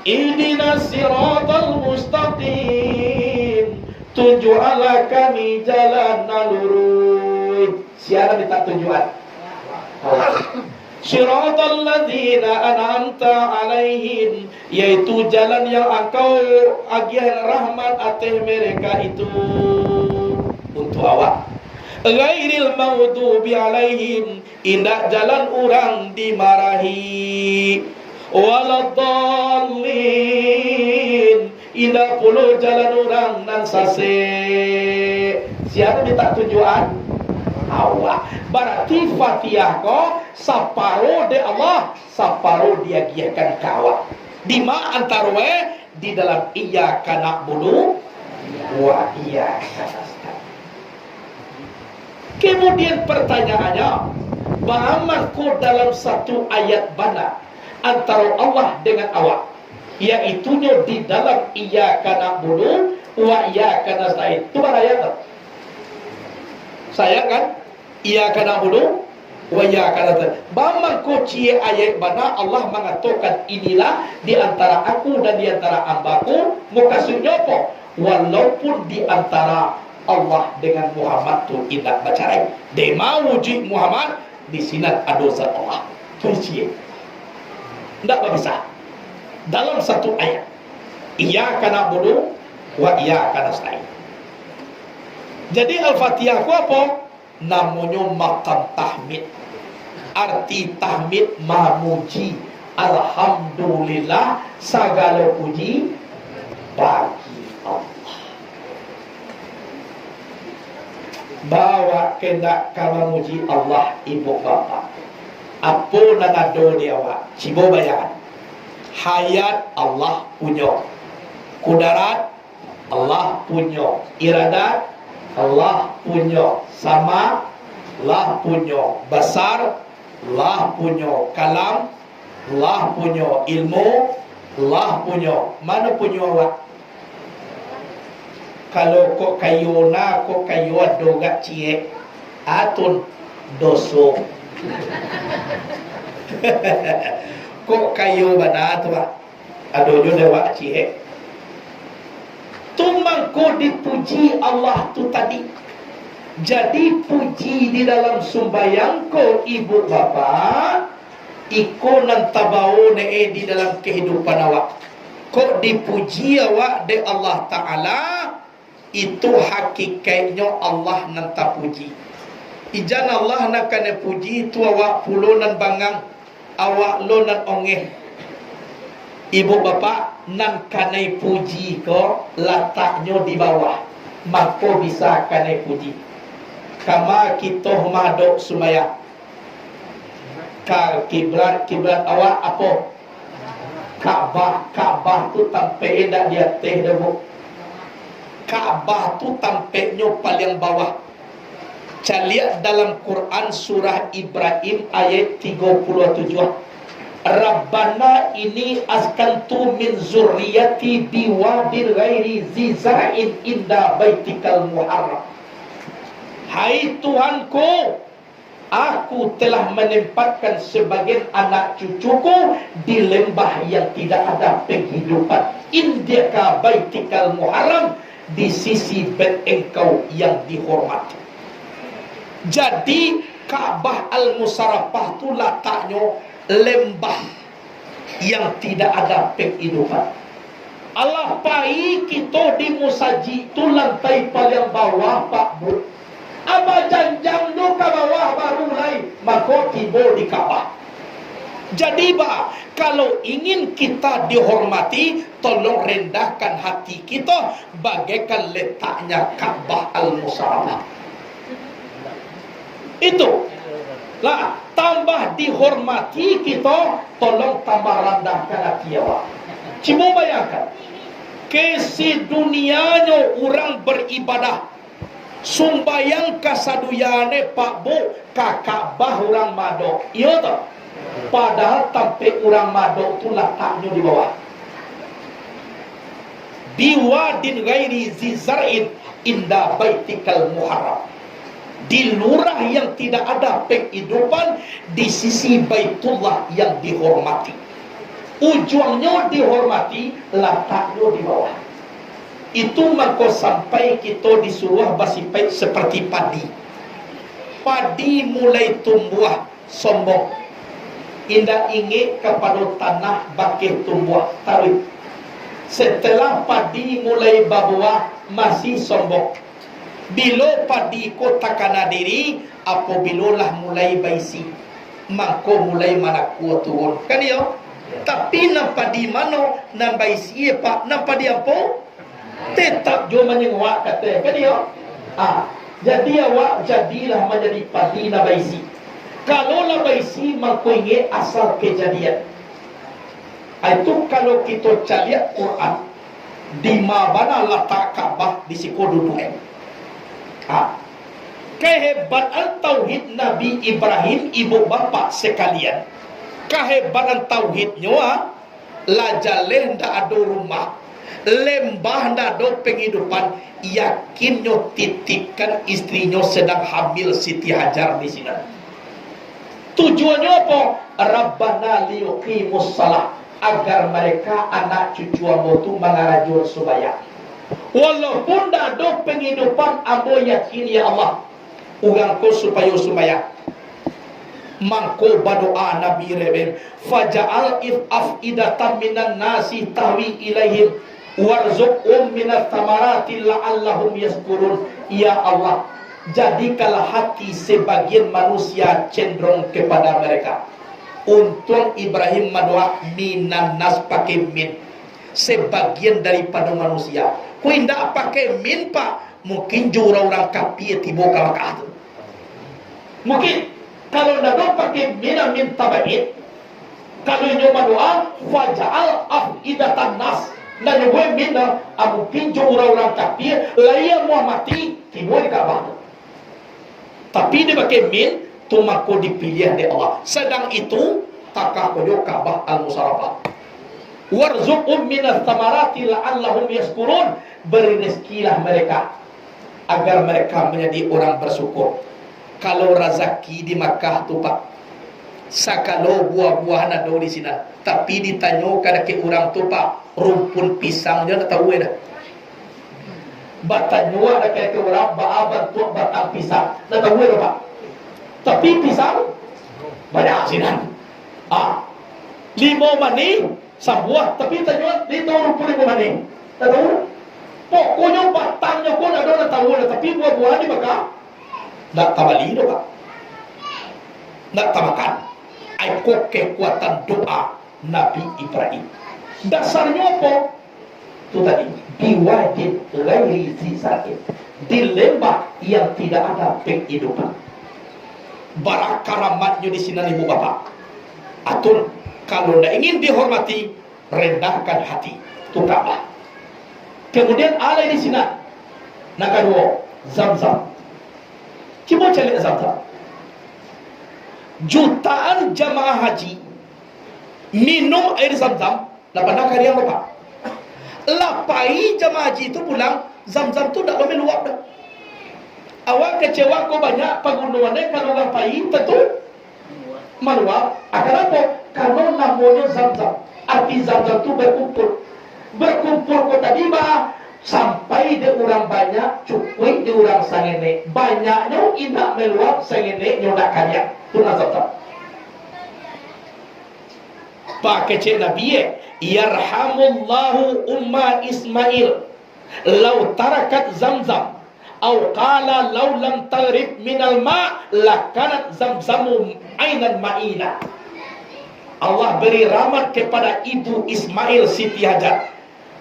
Ihdinas siratal mustaqim, tunjuklah kami jalan lurus. Siapa minta tujuan? Siratal ladzina an'amta alaihim, yaitu jalan yang engkau agian rahmat atas mereka itu. Untuk awak. Ghairil maghdubi alaihim, indak jalan orang dimarahi. Waladdallin, indak puluh jalan orang nan sase. Siapa minta tujuan? Awak. Berarti Fatihah ko saparo de Allah, saparo dia giakan ke awak. Di ma antara di dalam iyyaka na'budu wa iyyaka nasta'in. Kemudian pertanyaannya, bagaimana ko dalam satu ayat bana antara Allah dengan awak, yaitunya di dalam iyyaka na'budu wa iyyaka nasta'in. Itu ayat. Saya kan iyyaka na'budu wa iyyaka nasta'in. Bagaimana ko cie ayat bana Allah mengatakan inilah di antara aku dan di antara hambaku, maksudnya apa? Walaupun di antara Allah dengan Muhammad tu indah bacarai. Dia mau uji Muhammad di sini ada zat Allah. Tu cie. Tidak bisa. Dalam satu ayat. Iyyaka na'budu wa iyyaka nasta'in. Jadi Al-Fatihah ku apa? Namanya maqam tahmid. Arti tahmid memuji. Alhamdulillah, segala puji bagi Allah. Bawa kena kamu muji Allah ibu bapa. Apa nak ada dia awak? Cibo bayan. Hayat Allah punya. Kudarat Allah punya. Iradat Allah punya. Sama Allah punya. Besar Allah punya. Kalam Allah punya. Ilmu Allah punya. Mana punya awak? Kalau kok kayu dogat cie atun doso. Kok kayu bana tu pak? Adojo dewa cie. Tumang ko dipuji Allah tu tadi. Jadi puji di dalam sumbayang ko ibu bapa, iko nan tabau ne di dalam kehidupan awak. Kok dipuji awak de Allah Ta'ala, itu hakikatnya Allah nan tak puji. Ijan Allah nak kena puji itu awak pulo nan bangang, awak lo nan ongeh. Ibu bapa nan kena puji ko letaknya di bawah, maka bisa kena puji. Kama kita madok sumaya. Kiblat awak apa? Ka'bah tu tampai dak di atas debu. Ka'bah tu tampaknya paling bawah. Caliat dalam Quran surah Ibrahim ayat 37. Rabbana ini askantu min zurriyati biwadin ghairi ziza'in inda baitikal muharram. Hai Tuhanku, aku telah menempatkan sebagian anak cucuku di lembah yang tidak ada penghidupan. Indika baitikal muharram, di sisi bait engkau yang dihormati. Jadi Ka'bah Al-Musarrafah itu letaknya lembah yang tidak ada penghidupan. Allah pai kita di musaji itu lantai paling bawah Pak Bu. Aba janjang do ke bawah baru mulai maka tiba di Ka'bah. Jadi kalau ingin kita dihormati, tolong rendahkan hati kita bagaikan letaknya Ka'bah Al-Musarrafah. Itu lah, tambah dihormati kita, tolong tambah rendahkan hati awak. Cuma bayangkan, kesi dunianya orang beribadah, sumbayang kasaduyane Pak Bu, Ka'bah orang madok. Iya tak? Padahal tampik orang madok tu letaknya di bawah. Biwadin ghairi zizar'in inda baitikal muharram. Di lurah yang tidak ada penghidupan, di sisi Baitullah yang dihormati. Ujungnya dihormati, letaknya di bawah. Itu maka sampai kita disuruh bersipai seperti padi. Padi mulai tumbuh sombong. indah ingin kepada tanah bakir tumbuh tarik. Setelah padi mulai berbuah masih sombong. Bila padi ko takana diri, apabila lah mulai baisi, maka mulai mana kuat turun. Kan ya? Tapi nampak di mana nampak isi pak nampak di apa tetap jo menyengwak kata kan dia jadi awak jadilah menjadi padi nampak isi. Kalau nampak isi maka ingat asal kejadian itu. Kalau kita cari Quran di mana letak Kaabah di siku duduk kehebatan tauhid Nabi Ibrahim ibu bapa sekalian. Kehebatan tauhidnya lajaleh ndak ada rumah, lembah ndak ada penghidupan, yakinnya titipkan istrinya sedang hamil Siti Hajar di sini. Tujuannya apa? Rabbana liyuqimus shalah, agar mereka anak cucu ambo tu mengarajur supaya walaupun ndak ada penghidupan, ambo yakin ya Allah urangku supaya mangko berdoa Nabi Reben faja'al afidatan minan nasi tahwi ilaihim warzuqhum minat thamarati la'allahum yaskurun. Ya Allah, jadikanlah hati sebagian manusia cenderung kepada mereka. Untuk Ibrahim berdoa minan nas pakai min, sebagian daripada manusia. Ku indah pakai min pak, mungkin jurau orang kafir tiba kalakah tu mungkin. Kalau tidak pakai mina min tabaid, kalau nyoba doa faja'al afidatan nas, dan gue mina abu pinjau orang-orang kafir layak mau mati timur di Kaabah. Tapi dia pakai min tu mako dipilih oleh Allah. Sedang itu takah kodo Kaabah al-Musarrafah. Warzuqhum minats thamarati la'allahum yaskurun, beri rezekilah mereka agar mereka menjadi orang bersyukur. Kalau rezeki di Makkah tu pak, sakalo buah-buahan ada di sini, tapi ditanya kada ke orang tu pak, rumpun pisang dia tak tahu dah. Batanya ada ke orang baaban tu batang pisang, tak tahu dah pak. Tapi pisang banyak sini. 5 mani sebuah, tapi tanya itu rumpun 5 mani, tak tahu. Pokoknya batangnya pun ada tak tahu dah, tapi buah-buahan di Makkah tak tabali dah pak, tak tabakan. Aku kekuatan doa Nabi Ibrahim. Dasarnya apa? Itu tadi biwadin ghairi zisatin, di lembah yang tidak ada penghidupan. Barakaramatnya di sini ibu bapak. Atur kalau tidak ingin dihormati, rendahkan hati. Itu Ka'bah. Kemudian ada di sini. Nak kedua, Zam-Zam. Cuba cari Zam-Zam. Jutaan jamaah haji minum air Zam-Zam. Lapan kali yang lupa. Lapai jamaah haji itu pulang, Zam-Zam tu tak boleh luap dah. Awak kecewa kau banyak pengunduhannya kalau lapai tentu meluap. Kenapa? Karena namanya Zam-Zam. Arti Zam-Zam tu berkumpul. Berkumpul kau tadi bah. Sampai dia orang banyak, cukup dia orang sangene. Banyaknya indah meluap sangene nyodak kaya. Itu nazar. Pakai cik Nabi yarhamullahu umma Ismail law tarakat Zam-Zam atau qala law lam tarib minal ma' lakanat Zam-Zamu ainan ma'ina. Allah beri rahmat kepada ibu Ismail Siti Hajar.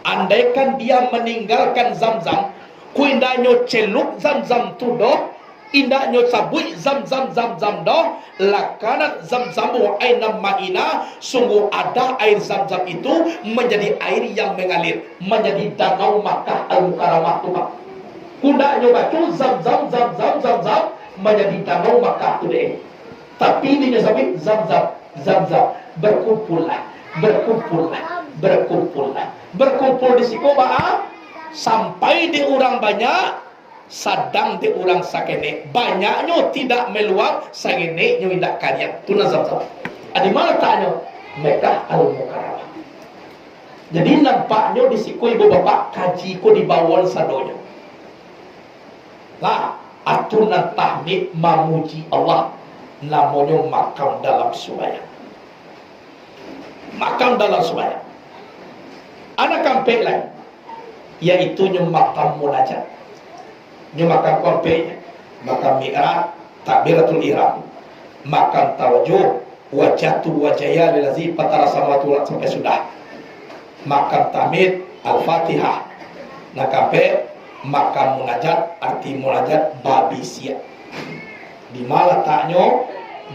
Andaikan dia meninggalkan Zam-Zam, ku indahnya celuk Zam-Zam tu doh, indahnya sabui Zam-Zam doh, lakanat Zam-Zamu ainam ma'ina, sungguh ada air Zam-Zam itu menjadi air yang mengalir, menjadi danau Makkah Al-Mukarramah tu pak. Kundaknya baca Zam-Zam menjadi danau Makkah tu deh. Tapi dia sampai Zam-Zam berkumpullah. Berkumpul di siku ba'a sampai di orang banyak, sadang di orang sakene. Banyaknya tidak meluap, sakene nya tidak kaya. Itu nazar. Di mana taknya? Mekah Al-Mukarramah. Jadi nampaknya di siku ibu bapak kaji ko di bawah sadonya. Lah, atunan tahmid memuji Allah namanya makam dalam sembahyang. makam dalam sembahyang. Ada kampek lain, yaitu makam munajat, makam kampeknya, makam mi'raj, takbiratul ihram, makam tawajuh, wajatu wajaya lilazi patara samawati sampai sudah, makam tamid, al-fatihah. Nah kampek makam munajat, arti munajat babi siap. Di mana letaknya?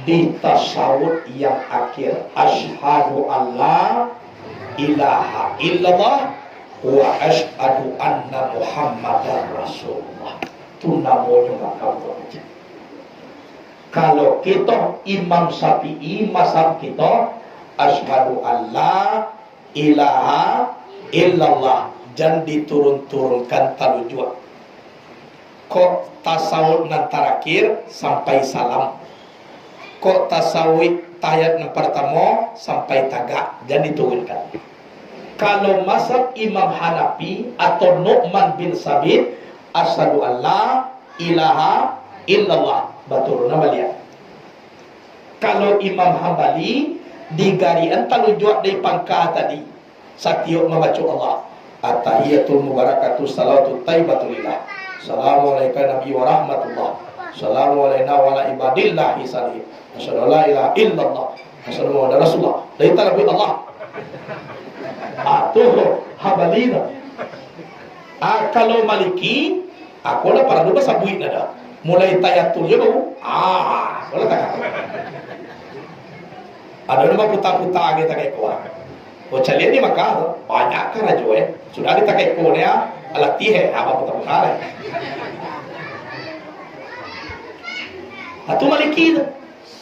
Di tasawuf yang akhir, asyhadu alla ilaha illallah wa asyhadu anna muhammadar rasulullah. Itu namanya makam munajat. Kalau kita Imam Syafi'i, mazhab kita asyhadu alla ilaha illallah, jangan diturun-turunkan talujua. Kok tasawuf nan terakhir sampai salam, kok tasawuf tahiyat yang pertama sampai tagak, jangan diturunkan. Kalau mazhab Imam Hanafi atau Nu'man bin Sabit, asyhadu alla ilaha illallah, batur nama dia. Kalau Imam Hambali digarian talujua dari pangkah tadi, satiok membaca Allah, at-tahiyatul mubarakatuh salawatu taibatulillah, assalamualaikum nabi wa rahmatullah, assalamualaikum wa ala ibadillahi salih, asyhadu la ilaha illallah, asyhadu muhammadar rasulullah. Dari talabih Allah. Tuh Hambalina. Kalau Maliki, aku dah para dua sabuin ada. Mulai tayatul je tu. Boleh tak? Ada nama putar-putar kita kayak kau. Oh calian ni maka banyak kan aja sudah kita kayak kau ni alat tihe apa putar-putar. Atau Maliki tu.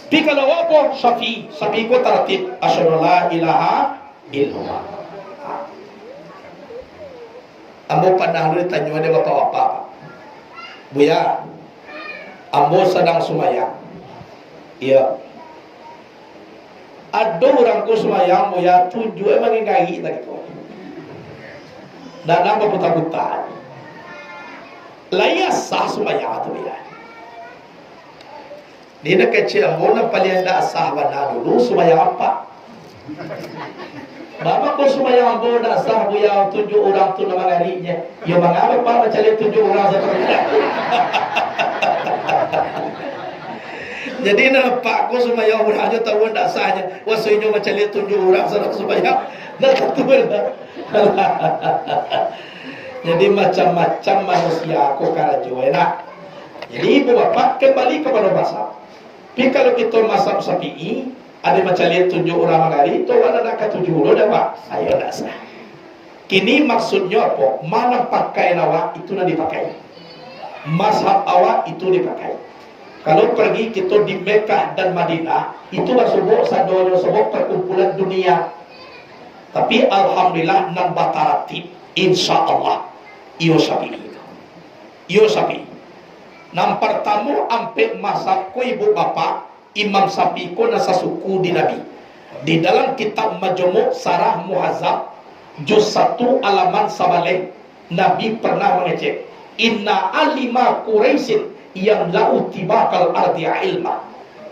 Tapi kalau apa Syafi'i ko tertib asyhadu la ilaha illallah. Ambo pandang dulu tanya dia bapak-bapak, Buya, ambo sedang sumayang. Iya. Ada orang ku sumayang, Buya, tujuh emang ngai tadi tu. Dan ambo putar-putar. Layak sah sumayang tu Buya. Ni nak kecil ambo nak paling dah sah wana dulu sumayang apa? Bapak ko sumayang ambo dah sah Buya tujuh orang tu nama ngarinya. Ya mangapa pa macam tujuh orang satu. Jadi nampak ko sumayang orang aja tahu dah sahnya. Wasunya macam tujuh orang satu sumayang. Dah betul dah. Jadi macam-macam manusia ko karajo enak. Jadi ibu bapak kembali kepada mazhab. Tapi kalau kita mazhab Syafi'i, ada macam lihat tujuh orang mengari, itu ada nak tujuh orang dah pak, saya tak sah. Kini maksudnya apa? Mana pakai awak itu nak dipakai, mazhab awak itu dipakai. Kalau pergi kita di Mekah dan Madinah, itu sebut sadonya sebut perkumpulan dunia. Tapi alhamdulillah nan batarati, insya Allah, iyo Syafi'i, iyo Syafi'i. Nam pertama ampe mazhab ko ibu bapak. Imam Syafi'i ko nasa suku di Nabi. Di dalam kitab Majmu' Sarah Muhazzab juz 1 halaman 9, Nabi pernah mengecek, inna alima Quraisyin yang lau tibakal ardi ilma.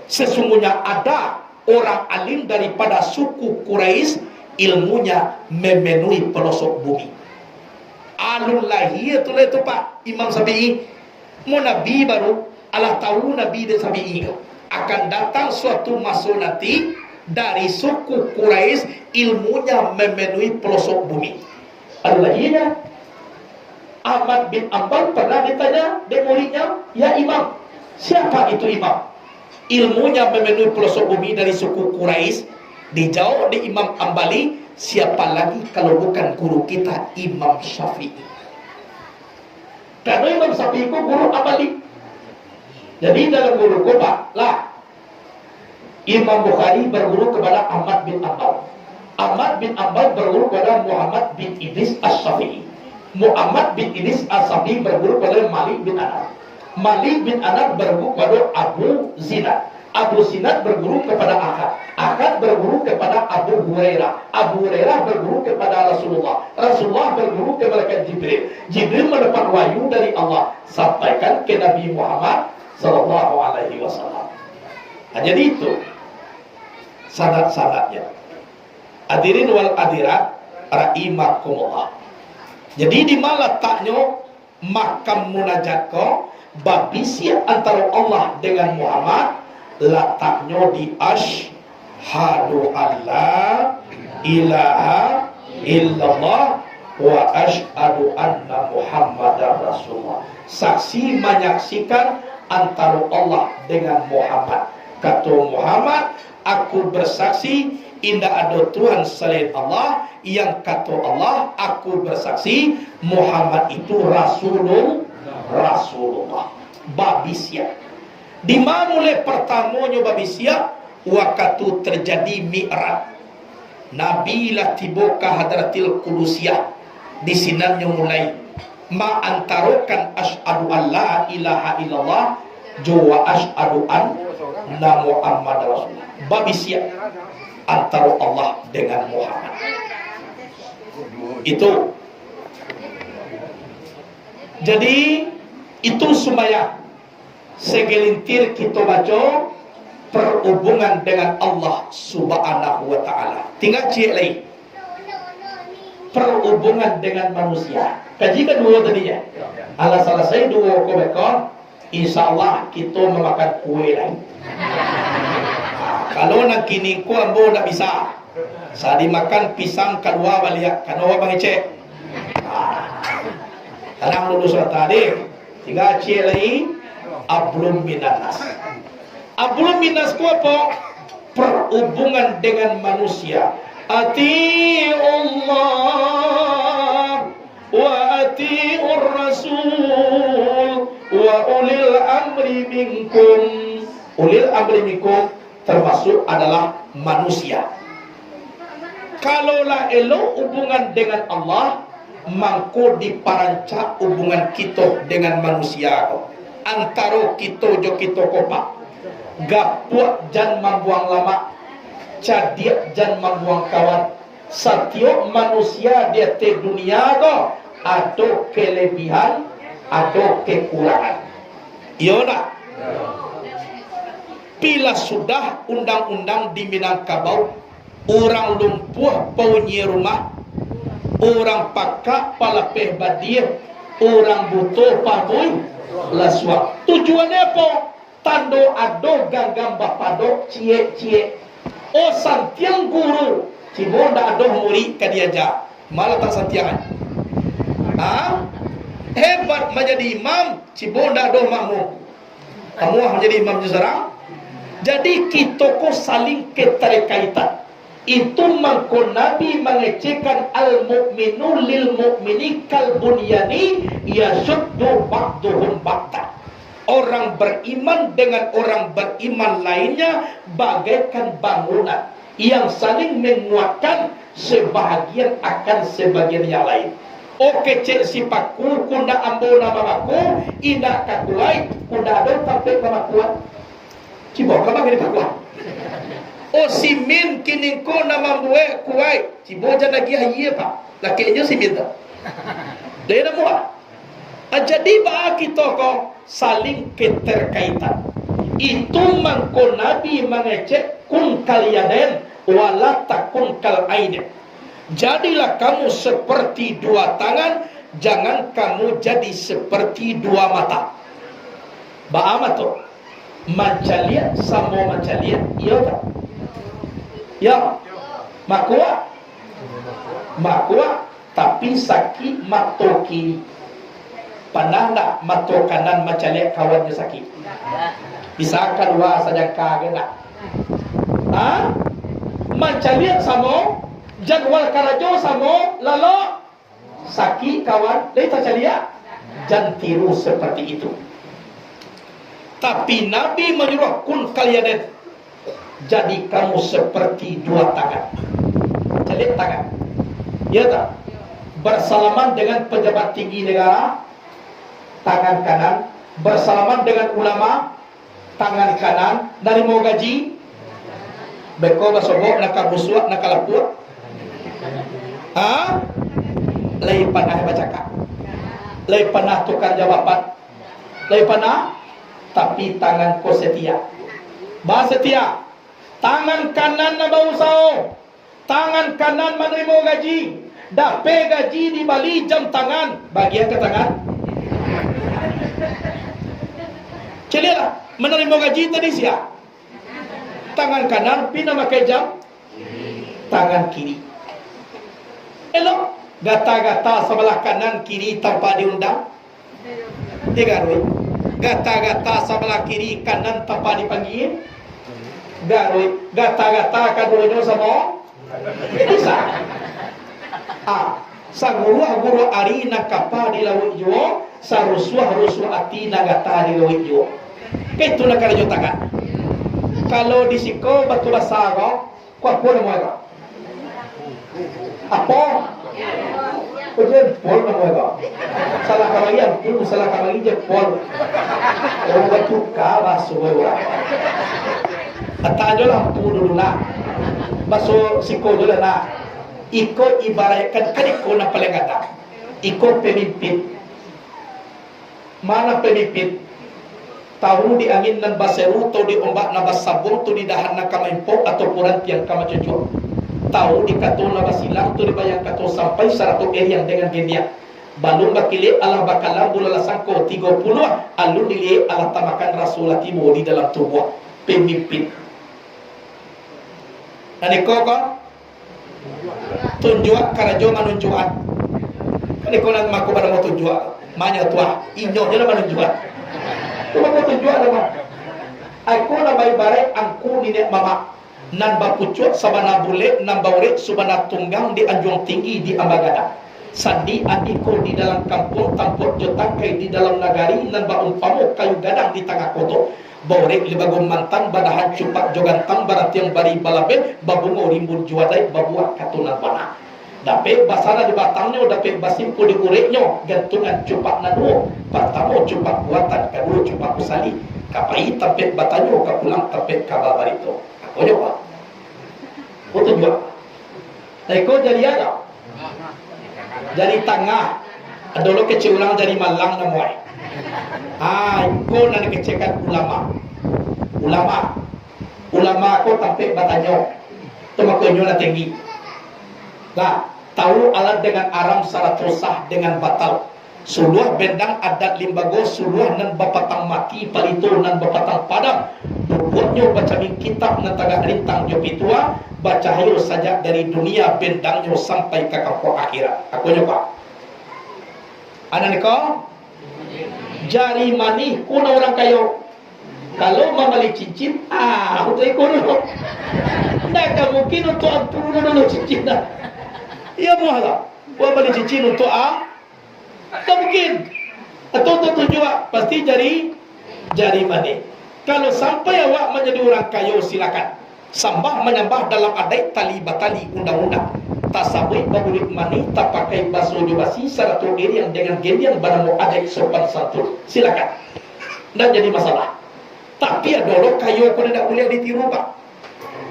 Sesungguhnya ada orang alim daripada suku Quraisy, ilmunya memenuhi pelosok bumi. Alul lahir itu Pak Imam Syafi'i. Mau Nabi baru Allah tahu Nabi dan Syafi'i akan datang suatu masa nanti dari suku Quraisy, ilmunya memenuhi pelosok bumi. Al-Lahiyah Ahmad bin Ambal pernah ditanya dari muridnya, ya Imam, siapa itu Imam? Ilmunya memenuhi pelosok bumi dari suku Quraisy. Dijawab di Imam Ambali, siapa lagi kalau bukan guru kita Imam Syafi'i. Karena Imam Syafi'i itu guru Ambali. Jadi dalam guru Pak lah, Imam Bukhari berguru kepada Ahmad bin Ambal. Ahmad bin Ambal berguru kepada Muhammad bin Idris As-Syafi'i. Muhammad bin Idris As-Syafi'i berguru kepada Malik bin Anas. Malik bin Anas berguru kepada Abu Zinad. Abu Zinad berguru kepada Ahad. Ahad berguru kepada Abu Hurairah. Abu Hurairah berguru kepada Rasulullah. Rasulullah berguru kepada Jibril. Jibril mendapat wahyu dari Allah, sampaikan ke Nabi Muhammad Sallallahu Alaihi Wasallam. Nah, jadi itu sanad-sanadnya. Hadirin wal hadirat rahimakumullah. Jadi di mana letaknya makam munajat ko babisi antara Allah dengan Muhammad, letaknya di asyhadu alla ilaha illallah wa asyhadu anna muhammadar rasulullah. Saksi menyaksikan antara Allah dengan Muhammad. Kata Muhammad, aku bersaksi indah ada Tuhan selain Allah. Yang kata Allah, aku bersaksi Muhammad itu Rasulullah. Babisya. Di mana mulai pertamanya babisya? Waktu terjadi Mi'raj. Nabi lah tiba ke Hadratil Qudusiyah. Di sinanya mulai ma'antarokan asyhadu an la ilaha illallah jawa asyhadu anna Muhammad Rasulullah. Babisya antara Allah dengan Muhammad. Itu. Jadi itu supaya segelintir kita baca perhubungan dengan Allah Subhanahu wa taala. Tinggal cek lagi. Perhubungan dengan manusia. Kaji kan dua tadinya. Ala selesai dua kobekon, insyaallah kita memakan kue lagi. Kalau nak kini ku ambo tak bisa. Saya dimakan pisang kedua balik. Kanoa bang cek. Tanang lulus tadi. Tinggal cek lagi. Ablum minanas. Ablum minas ku apa? Perhubungan dengan manusia. Ati'ullah wa ati'ur rasul wa ulil amri minkum. Ulil amri minkum termasuk adalah manusia. Kalaulah elok hubungan dengan Allah, mangko diparancak hubungan kita dengan manusia. Antara kita jo kita kopak. Gapuak jan membuang lama, cadiak jan membuang kawan. Setiap manusia dia di dunia ko ada kelebihan, ada kekurangan. Iya nak? Bila sudah undang-undang di Minangkabau, orang lumpuh punya rumah, orang pakak palapeh badiah, orang butuh pabui laswa. Tujuannya apa? Tando ado ganggam bapado cie-cie. Oh santiang guru, cibo ndak ado murid kadiaja, malah tak santiangan. Hebat menjadi imam, cibo ndak ado makmum. Kamu menjadi imam juzarang. Jadi kita ko saling keterkaitan. Itu mangko Nabi mengecekkan al-mu'minu lil mu'mini kal bunyani yashuddu ba'duhum ba'da. Orang beriman dengan orang beriman lainnya bagaikan bangunan yang saling menguatkan sebahagian akan sebagian yang lain. Oke cek sipaku kunda ambo nama aku indah kakulai kunda ada tapi kamakuan. Cibo kamu gini kakuan. Oh simin kini ko nama buai kuai. Cibo jangan lagi haye pak. Lakinya simin dah. Dia nama. Jadi bah kita ko saling keterkaitan. Itu mangko Nabi mengecek kun kalianen wala takun kal ainin. Jadilah kamu seperti dua tangan, jangan kamu jadi seperti dua mata. Ba amat tu. Mancaliat sama mancaliat, iya tak? Ya. Makwa. Tapi sakit matoki. Pernah tak mato kanan mancaliat kawannya sakit? Bisa kedua saja kagak nak. Mancaliat sama jadwal karajo sama lalu sakit kawan leta calia. Jangan tiru seperti itu. Tapi Nabi menyuruh kun kalian jadi kamu seperti dua tangan. Jadi tangan. Ya tak? Bersalaman dengan pejabat tinggi negara, tangan kanan. Bersalaman dengan ulama, tangan kanan. Dari mau gaji, beko basobok nakabusua nakalaput. Lai panah bacaka. Lai panah tukar jawaban. Lai panah tapi tangan ko setia. Ba setia. Tangan kanan na bausao. Tangan kanan menerima gaji. Dapat gaji di Bali jam tangan. Bagian ke tangan. Celilah. Menerima gaji tadi siap. Tangan kanan pina pakai jam. Tangan kiri. Elok. Gata-gata sebelah kanan kiri tanpa diundang. Garoi. Gata-gata sebelah kiri kanan tanpa dipanggil. Garoi. Gata-gata kaduanya sama. Bisa. Sa guru ari nakapa di lawit jo, sa ruswa ati nagata di lawit jo. Kaito na karajo tangan. Kalau di siko batu basago, kuat pun mo ego. Apa? Ujian pol mo ego. Salah kamagian, pun salah kamagi je pol. O batu ka baso ego. Atajo lang puno na. Baso siko dulu na. Iko ibaratkan kan iko na paling ada. Iko pemimpin. Mana pemimpin? Tahu di angin dan baseru, atau di ombak na basabong, atau di dahan na kamaimpok atau purantian kamacucu. Tahu di kato na basilang, atau di bayang kato sampai 100 yang dengan genia. Balung bakile ala bakalang bulalasang ko 30 alun nili ala tamakan rasulatimu di dalam tubuh pemimpin. Dan iko ko tunjuk karajo manunjuan. Kan iko nang maku pada mau tunjuk. Manya tua, inyo dia manunjuan. Cuma mau tunjuk nama. Aku na may bare angku ni mama. Nan bapucut sabana bule nan baure subana tunggang di anjung tinggi di Ambagada. Sandi adiko di dalam kampung tampot jotak kay di dalam nagari nan baumpamo kayu gadang di tengah koto. Baurek libagong mantan badahan cupak jogantang barat yang bari balabe babungo rimbun juadai babuak katunan panah. Dape basara di batangnya dape basimpu di ureknya gantungan cupak nanu. Pertama cupak buatan, kedua cupak usali. Kapai tapet batanya kapulang tapet kabar itu. Aku jawab. Betul juga. Eko jadi ada. Jadi tengah. Ada lo kecil ulang dari Malang namuai. Ko na nakecekan ulama ko tampik batanyo tumakonyo na tinggi. Nah, tahu alat dengan aram syarat rusah dengan batal. Suluh bendang adat limbago suluh nan bapatang maki palito nan bapatang padam. Buatnyo baca min kitab nan tagak rintang jo pitua baca hayo saja dari dunia bendangnya sampai ke kampung akhirat. Aku nyoba. Anak niko jari mani kuna orang kayo. Kalau membeli cincin, untuk ikut dulu. Tidak mungkin untuk ampun dulu cincin. Iya muhala. Buat beli cincin untuk tak mungkin. Atau tujuan pasti jari mani. Kalau sampai awak menjadi orang kayo silakan. Sambah menyambah dalam adat tali batali undang-undang. Tasabui babulik mani tak pakai baso jubasi satu diri yang dengan genian banamu adat sopan santun. Silakan. Tidak jadi masalah. Tapi ada orang kayu aku tidak boleh ditiru pak.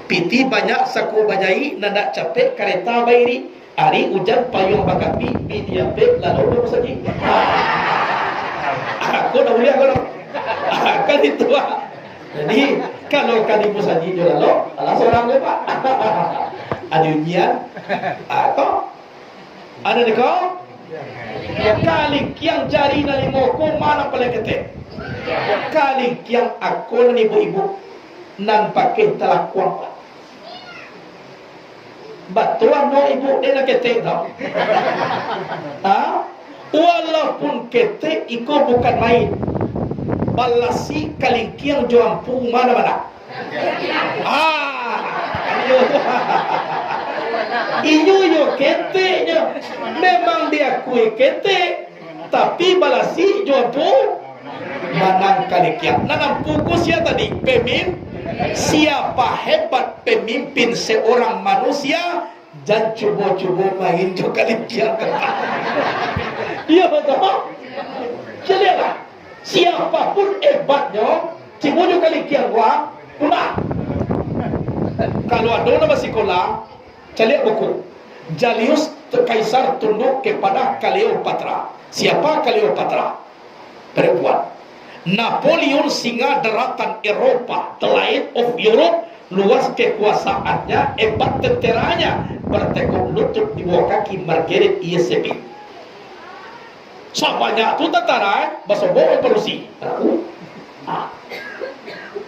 Piti banyak saku bajai nanda capek kereta bairi. Hari hujan payung bakapi bidia pek lalu apa saja. Aku tidak boleh aku kan itu pak. Jadi kalau kalimu saja lalu alah seorang le pak. Ada ujian. Kau ada ni kau. Kali kiang jari nalimo ko mana paling ketek. Kali yang aku dan ibu-ibu nan pakai telakuan batuan no ibu dia nak ketek tau. Walaupun ketek iko bukan main. Balasi kalingkiang joampu mana-mana. Iyo keteknya memang diakui ketek, tapi balasi joampu manang kalikian. Nanam pukus ya tadi siapa hebat pemimpin seorang manusia dan coba-coba main juga kalikian. Iya betul. Jadilah siapapun hebatnya coba kalikian gua punah. Kalau ada nama sekolah cari buku Jalius Kaisar tunduk kepada Cleopatra. Siapa Cleopatra? Perempuan. Napoleon singa daratan Eropa, the Lion of Europe, luas kekuasaannya, hebat tenteranya, bertekuk lutut di bawah kaki Margaret ISB. Samanya tu tentara basobo perusi.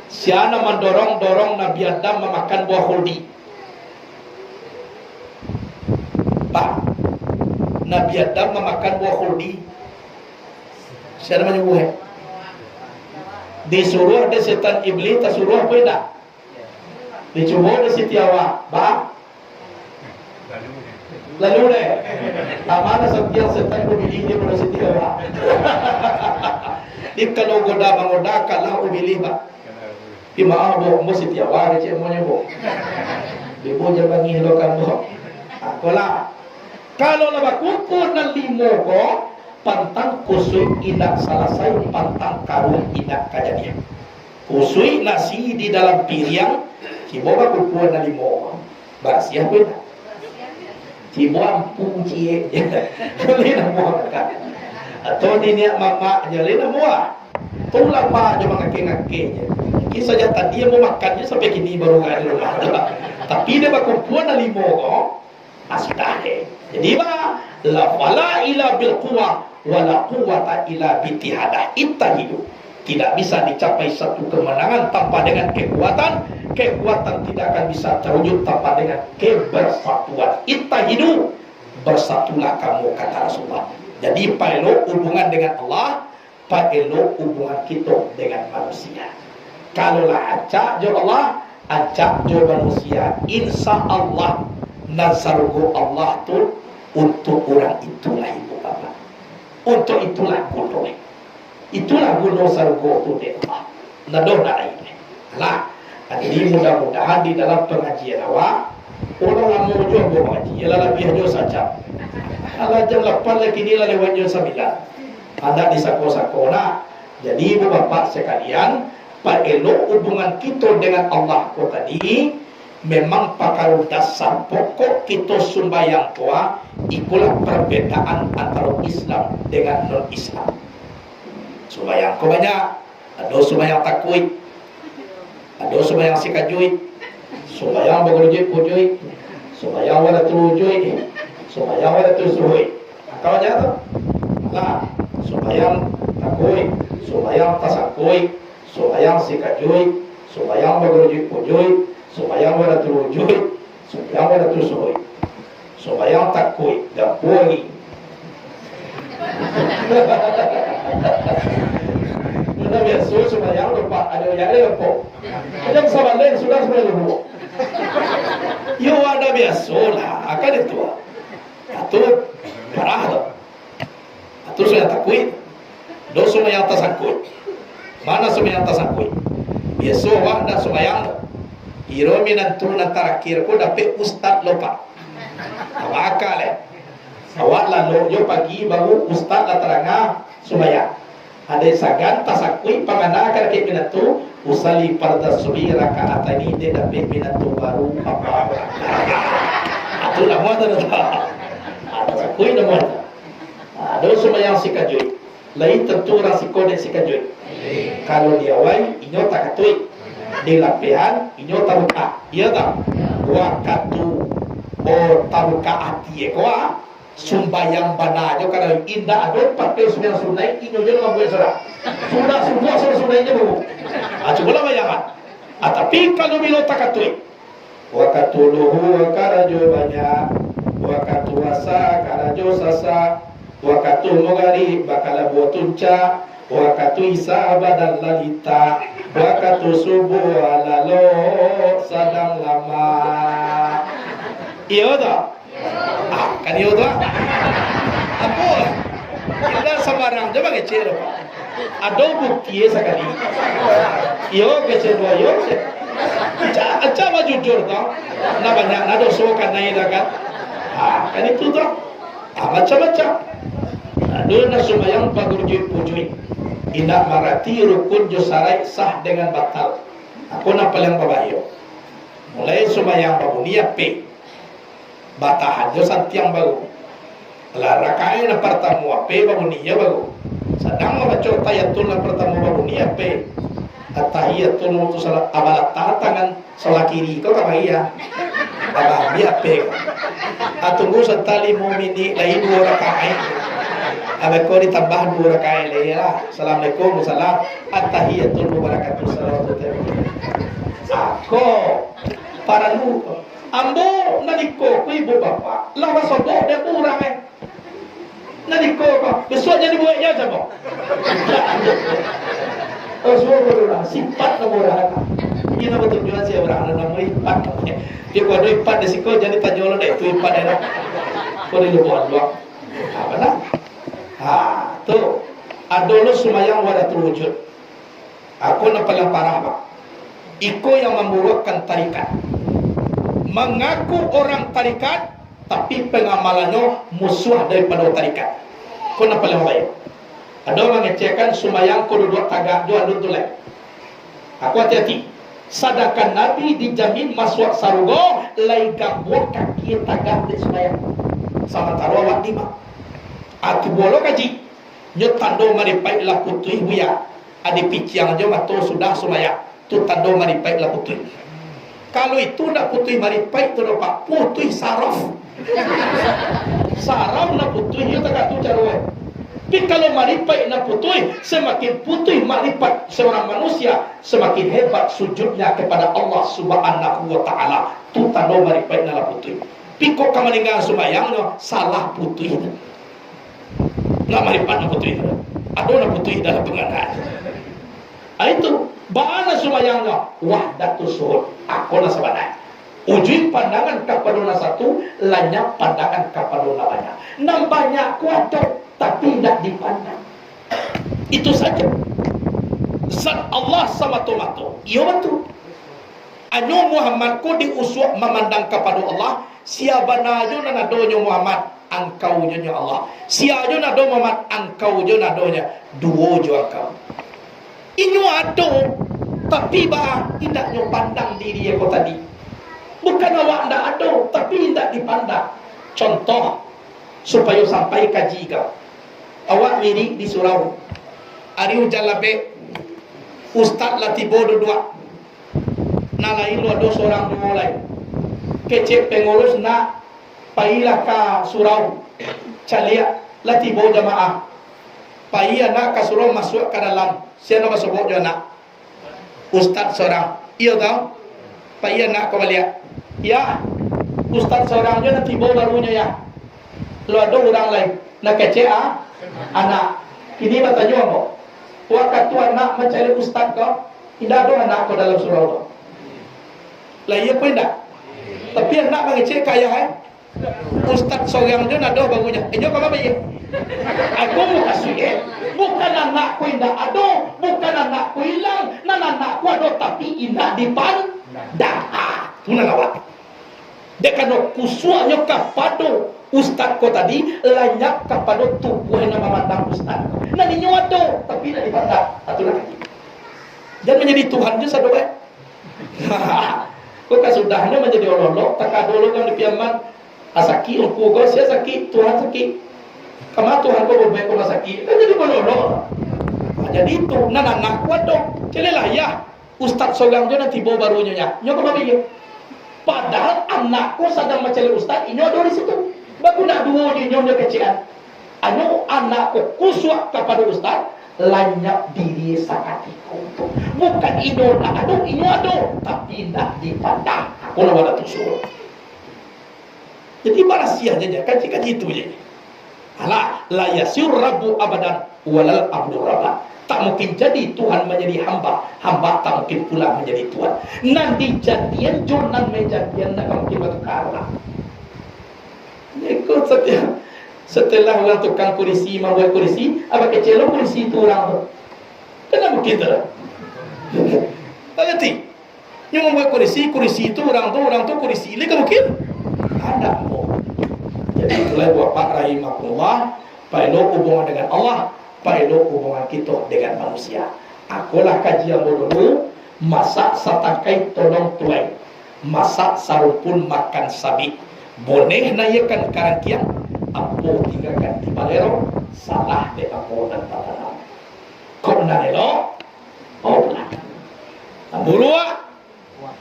Siana mendorong Nabi Adam memakan buah khuldi. Pak, Nabi Adam memakan buah khuldi. Siapa menyebutnya? Disuruh ada setan iblis, tak suruh apa tidak? Dicoba ada setiawa, bah? Lalu deh, mana setiap setan memilih dia pada setiawa? Ini kalau goda mengoda kalah memilih bah. Maaf bo, mo setiawa dia cik mo nyebut. Ibu jangan ngihlokan bo. Akolah. Kalau nak kumpul nan limo ko, pantang kusui indak selesai, pantang karun indak kejadian. Kusui nasi di dalam piring, ciboba kumpul nan limo. Basiah pun. Cibo ampun cie. Jadi nak muak kan. Atau ni niat mama jadi nak muak. Tulah pa dia mengake-ngake. Kisah saja dia mau makannya sampai kini baru ada rumah. Tapi dia berkumpul na limo ko, sudah deh. Jadi la wala ila bil quwwah wala quwwata ila bitihadah. Ittahidu. Tidak bisa dicapai satu kemenangan tanpa dengan kekuatan. Kekuatan tidak akan bisa terwujud tanpa dengan kebersatuan. Ittahidu. Bersatulah kamu, kata Rasulullah. Jadi paelo hubungan dengan Allah, paelo hubungan kita dengan manusia. Kalaulah acak jo Allah, acak jo manusia, insya Allah nazargo Allah tu untuk orang itulah ibu bapak. Untuk itulah gunung. Itulah gunung sargo tu deh Allah. Nadoh nak ini. Lah, jadi mudah-mudahan di dalam pengajian awak orang mau jo mengaji, ialah lebih jo saja. Kalau jam 8 lagi ni lah lewat jam 9. Ada di sako-sakona. Jadi ibu bapak sekalian, pak elok hubungan kita dengan Allah ko tadi memang pakar dasar pokok kita sumbayang tua ikulah perbedaan antara Islam dengan non Islam. Sumbayang ko banyak, ada sumbayang takui, ada sumbayang sikajui, sumbayang bagurujui pujui, sumbayang wala turujui, sumbayang wala turujui. Kau aja tu, lah sumbayang takui, sumbayang tasakui, sumbayang sikajui, sumbayang bagurujui pujui, sumbayang wala turujui, sumbayang wala turujui, sumbayang takui dan pui. Sudah biasa sumbayang lupa ada yang lupa. Macam sabar lain sudah lupa. Yo ada biasa lah, akan itu. Atau parah tu. Atau sudah takui. Do sumbayang tasakui. Mana sumbayang tasakui? Biasa wah dah sumbayang. Iro minantu na terakhir ko dapat ustad lupa. Awak le. Awak lalu yo pagi baru ustad la teranga sumbayang. Ada sagan tasakui pangana kan ke minantu usali parda subi rakaat ini dia dapat minantu baru apa. Atau nama tu dah. Tasakui nama. Ada sumbayang sikajui. Lain tentu orang sikode sikajui. Kalau dia awal inyo tak katui. Di lapihan inyo taruka. Iya tak? Wakatu taruka hati eko sumbayang bana jo kalau indah ada pakai sembilan sunai inyo je nggak boleh serah. Sudah semua sunainya baru. Coba bayangan. Tapi kalau bilo tak katui. Wakatu luhu karajo banyak. Wakatu wasa karajo sasa. Wakatu mogari bakala buatunca. Wakatu isa badan lalita. Wakatu subuh alalo sadang lama. Iya tak? Kan iya tak? Apa? Kita sembarang coba kecil. Ada bukti sekali. Iya kecil dua iya. Aca mah jujur tak? Nah banyak ada sokan naik kan? Kan itu tak? Macam-macam. Ada nasumayang pagurjui pujui. Indak marati rukun josarai sah dengan batal. Aku nak paling babayo. Mulai sumayang baru niat pe. Batahan jo santiang baru. Lah rakaat na pertama pe baru niat baru. Sedang membaca tayatul na pertama baru niat pe. At-tahiyatul mutu salat abalat tangan sebelah kiri kau tak bahaya. Abah biar pek. Atunggu setali mumini lain 2 rakaat. Abah kau ditambah 2 rakaat lagi lah. Assalamualaikum salam. At-tahiyatul mubarakatuh salawatu. Ako para lu ambo naliko ku ibu bapa lawa sobok dia kurang naliko ko besok jadi buatnya coba. Oh semua sifat orang. Ini betul juga sih orang nama ipat. Dia kuat ipat desiko jadi tajolo deh itu ipat dah. Kau ini buat apa nak? Tu adolo sumayang wadah terwujud. Aku nak paling parah pak. Iko yang memburukkan tarikat. Mengaku orang tarikat tapi pengamalannya musuh daripada tarikat. Kau nak paling baik. Ada orang ngecekkan sumayang kau duduk tagak dua dutulai. Aku hati-hati. Sedangkan Nabi dijamin masuk sarugo, lai gambur kaki tagak di sumayang. Sama taruh awak lima. Aku boleh kaji. Nyo tando maripai lah putui buya. Adi piciang jo mato sudah sumayang. Tu tando maripai lah putui. Kalau itu nak putui maripai tu dapat putui saraf. Saraf nak putui yo tak tu caruai. Tapi kalau maripai nak putui, semakin putui maripat seorang manusia, semakin hebat sujudnya kepada Allah Subhanahu wa taala. Tu tando maripai nak putui. Piko kamaninggal sumayang no salah putui. Nak maripat nak putui. Ada nak putui dalam pengadaan. Itu baana sumayangnya wahdatus suhud. Aku nak sebenarnya ujui pandangan kepada satu, lanyap pandangan kepada banyak. Nam banyak kuat tapi tidak dipandang. Itu saja. Zat Allah sama tomato. Iya betul. Anyo Muhammad ko diusuk memandang kepada Allah. Siapa najo na nadonyo Muhammad angkau nyo Allah. Siapa jo nado Muhammad angkau jo nadonya. Duo jo angkau. Inyo ado tapi bah tidak nyo pandang diri ko tadi. Bukan awak ndak ado tapi tidak dipandang. Contoh supaya sampai kaji kau. Awak miri di surau. Ariu jalabe ustaz latibo dua. Nalai lu ada seorang dua lain. Kecek pengurus nak pailah ka surau. Calia latibo jamaah. Pailah nak ka surau masuk ke dalam. Siapa masuk je nak? Ustaz seorang. Iya tahu? Pailah nak kembali. Ya. Ustaz seorang je nanti bawa barunya ya. Lu ada orang lain. Nak kecek anak. Ini bertanya apa? Waktu anak mencari ustaz kau, tidak ada anak kau dalam surau kau. Lah iya pun tidak. Tapi anak mengecek kaya ustaz seorang je ada barunya. Enjo kau apa ya? Aku mau kasih bukan anakku tidak ada, bukan anakku hilang, nan anakku ada tapi tidak dipandang. Mana awak? Dekan kusuanya kepada ustaz ko tadi lanyak kepada tubuh yang memandang ustaz. Nah ini ada tapi tidak dipandang. Atulah lagi. Dan menjadi Tuhan juga sadoe. Kok kasudahnya menjadi ololok, tak dulu kan dipiaman asaki aku go sia sakit, Tuhan sakit. Kama Tuhan ko berbaik ko sakit. Kan jadi ololok. Jadi itu nan anak kuat dong. Celela ya. Ustaz sogang jo nanti bawa barunya ya. Nyo apa begini? Padahal anakku sedang mencari ustaz, ini ada di situ. Baku nak dua di nyonya kecilan. Anu anakku kusuk kepada ustaz, lanyap diri sakatiku. Bukan ini ada, ini ada, tapi tidak dipandang. Aku nak ada tusul. Jadi barasia aja, kaji itu je. Alah, la yasir rabbu abadan, walal abdu rabba. Tak mungkin jadi Tuhan menjadi hamba, hamba tak mungkin pula menjadi Tuhan. Nanti jadian jonan menjadian tak mungkin bertukar. Ikut setelah orang tukang kursi membuat kursi, apa kecil kursi itu orang tu. Kenapa begitu? Tak ngerti. Yang membuat kursi itu orang tu kursi ini kan mungkin ada. Jadi mulai Bapak rahimahullah, perlu hubungan dengan Allah. Perlu hubungan kita dengan manusia. Akulah kajian dulu. Masak satakai tolong tuai. Masak sarupun makan sabi. Boleh nayakan karantian. Apo tinggalkan di balero. Salah de apo dan tatanan. Kau nanelo. Oh benar. Buruak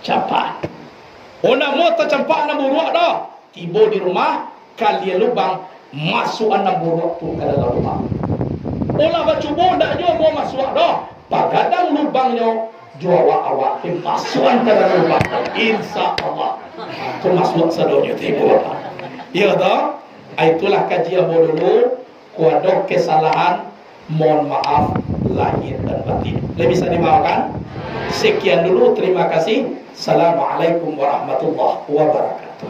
campak. Ona mau tercampak na buruak dah. Tiba di rumah kalian lubang masuk anak buruak pun ke dalam rumah. Olah bacubo ndak jo mau masuk dah. Pagadang lubangnya jual awak masuk ke dalam lubang. Insya Allah. Termasuk sadonya tiba. Ya dah. Itulah kajian dulu. Kuadok kesalahan, mohon maaf lahir dan batin. Lebih bisa dimaafkan? Sekian dulu, terima kasih. Assalamualaikum warahmatullahi wabarakatuh.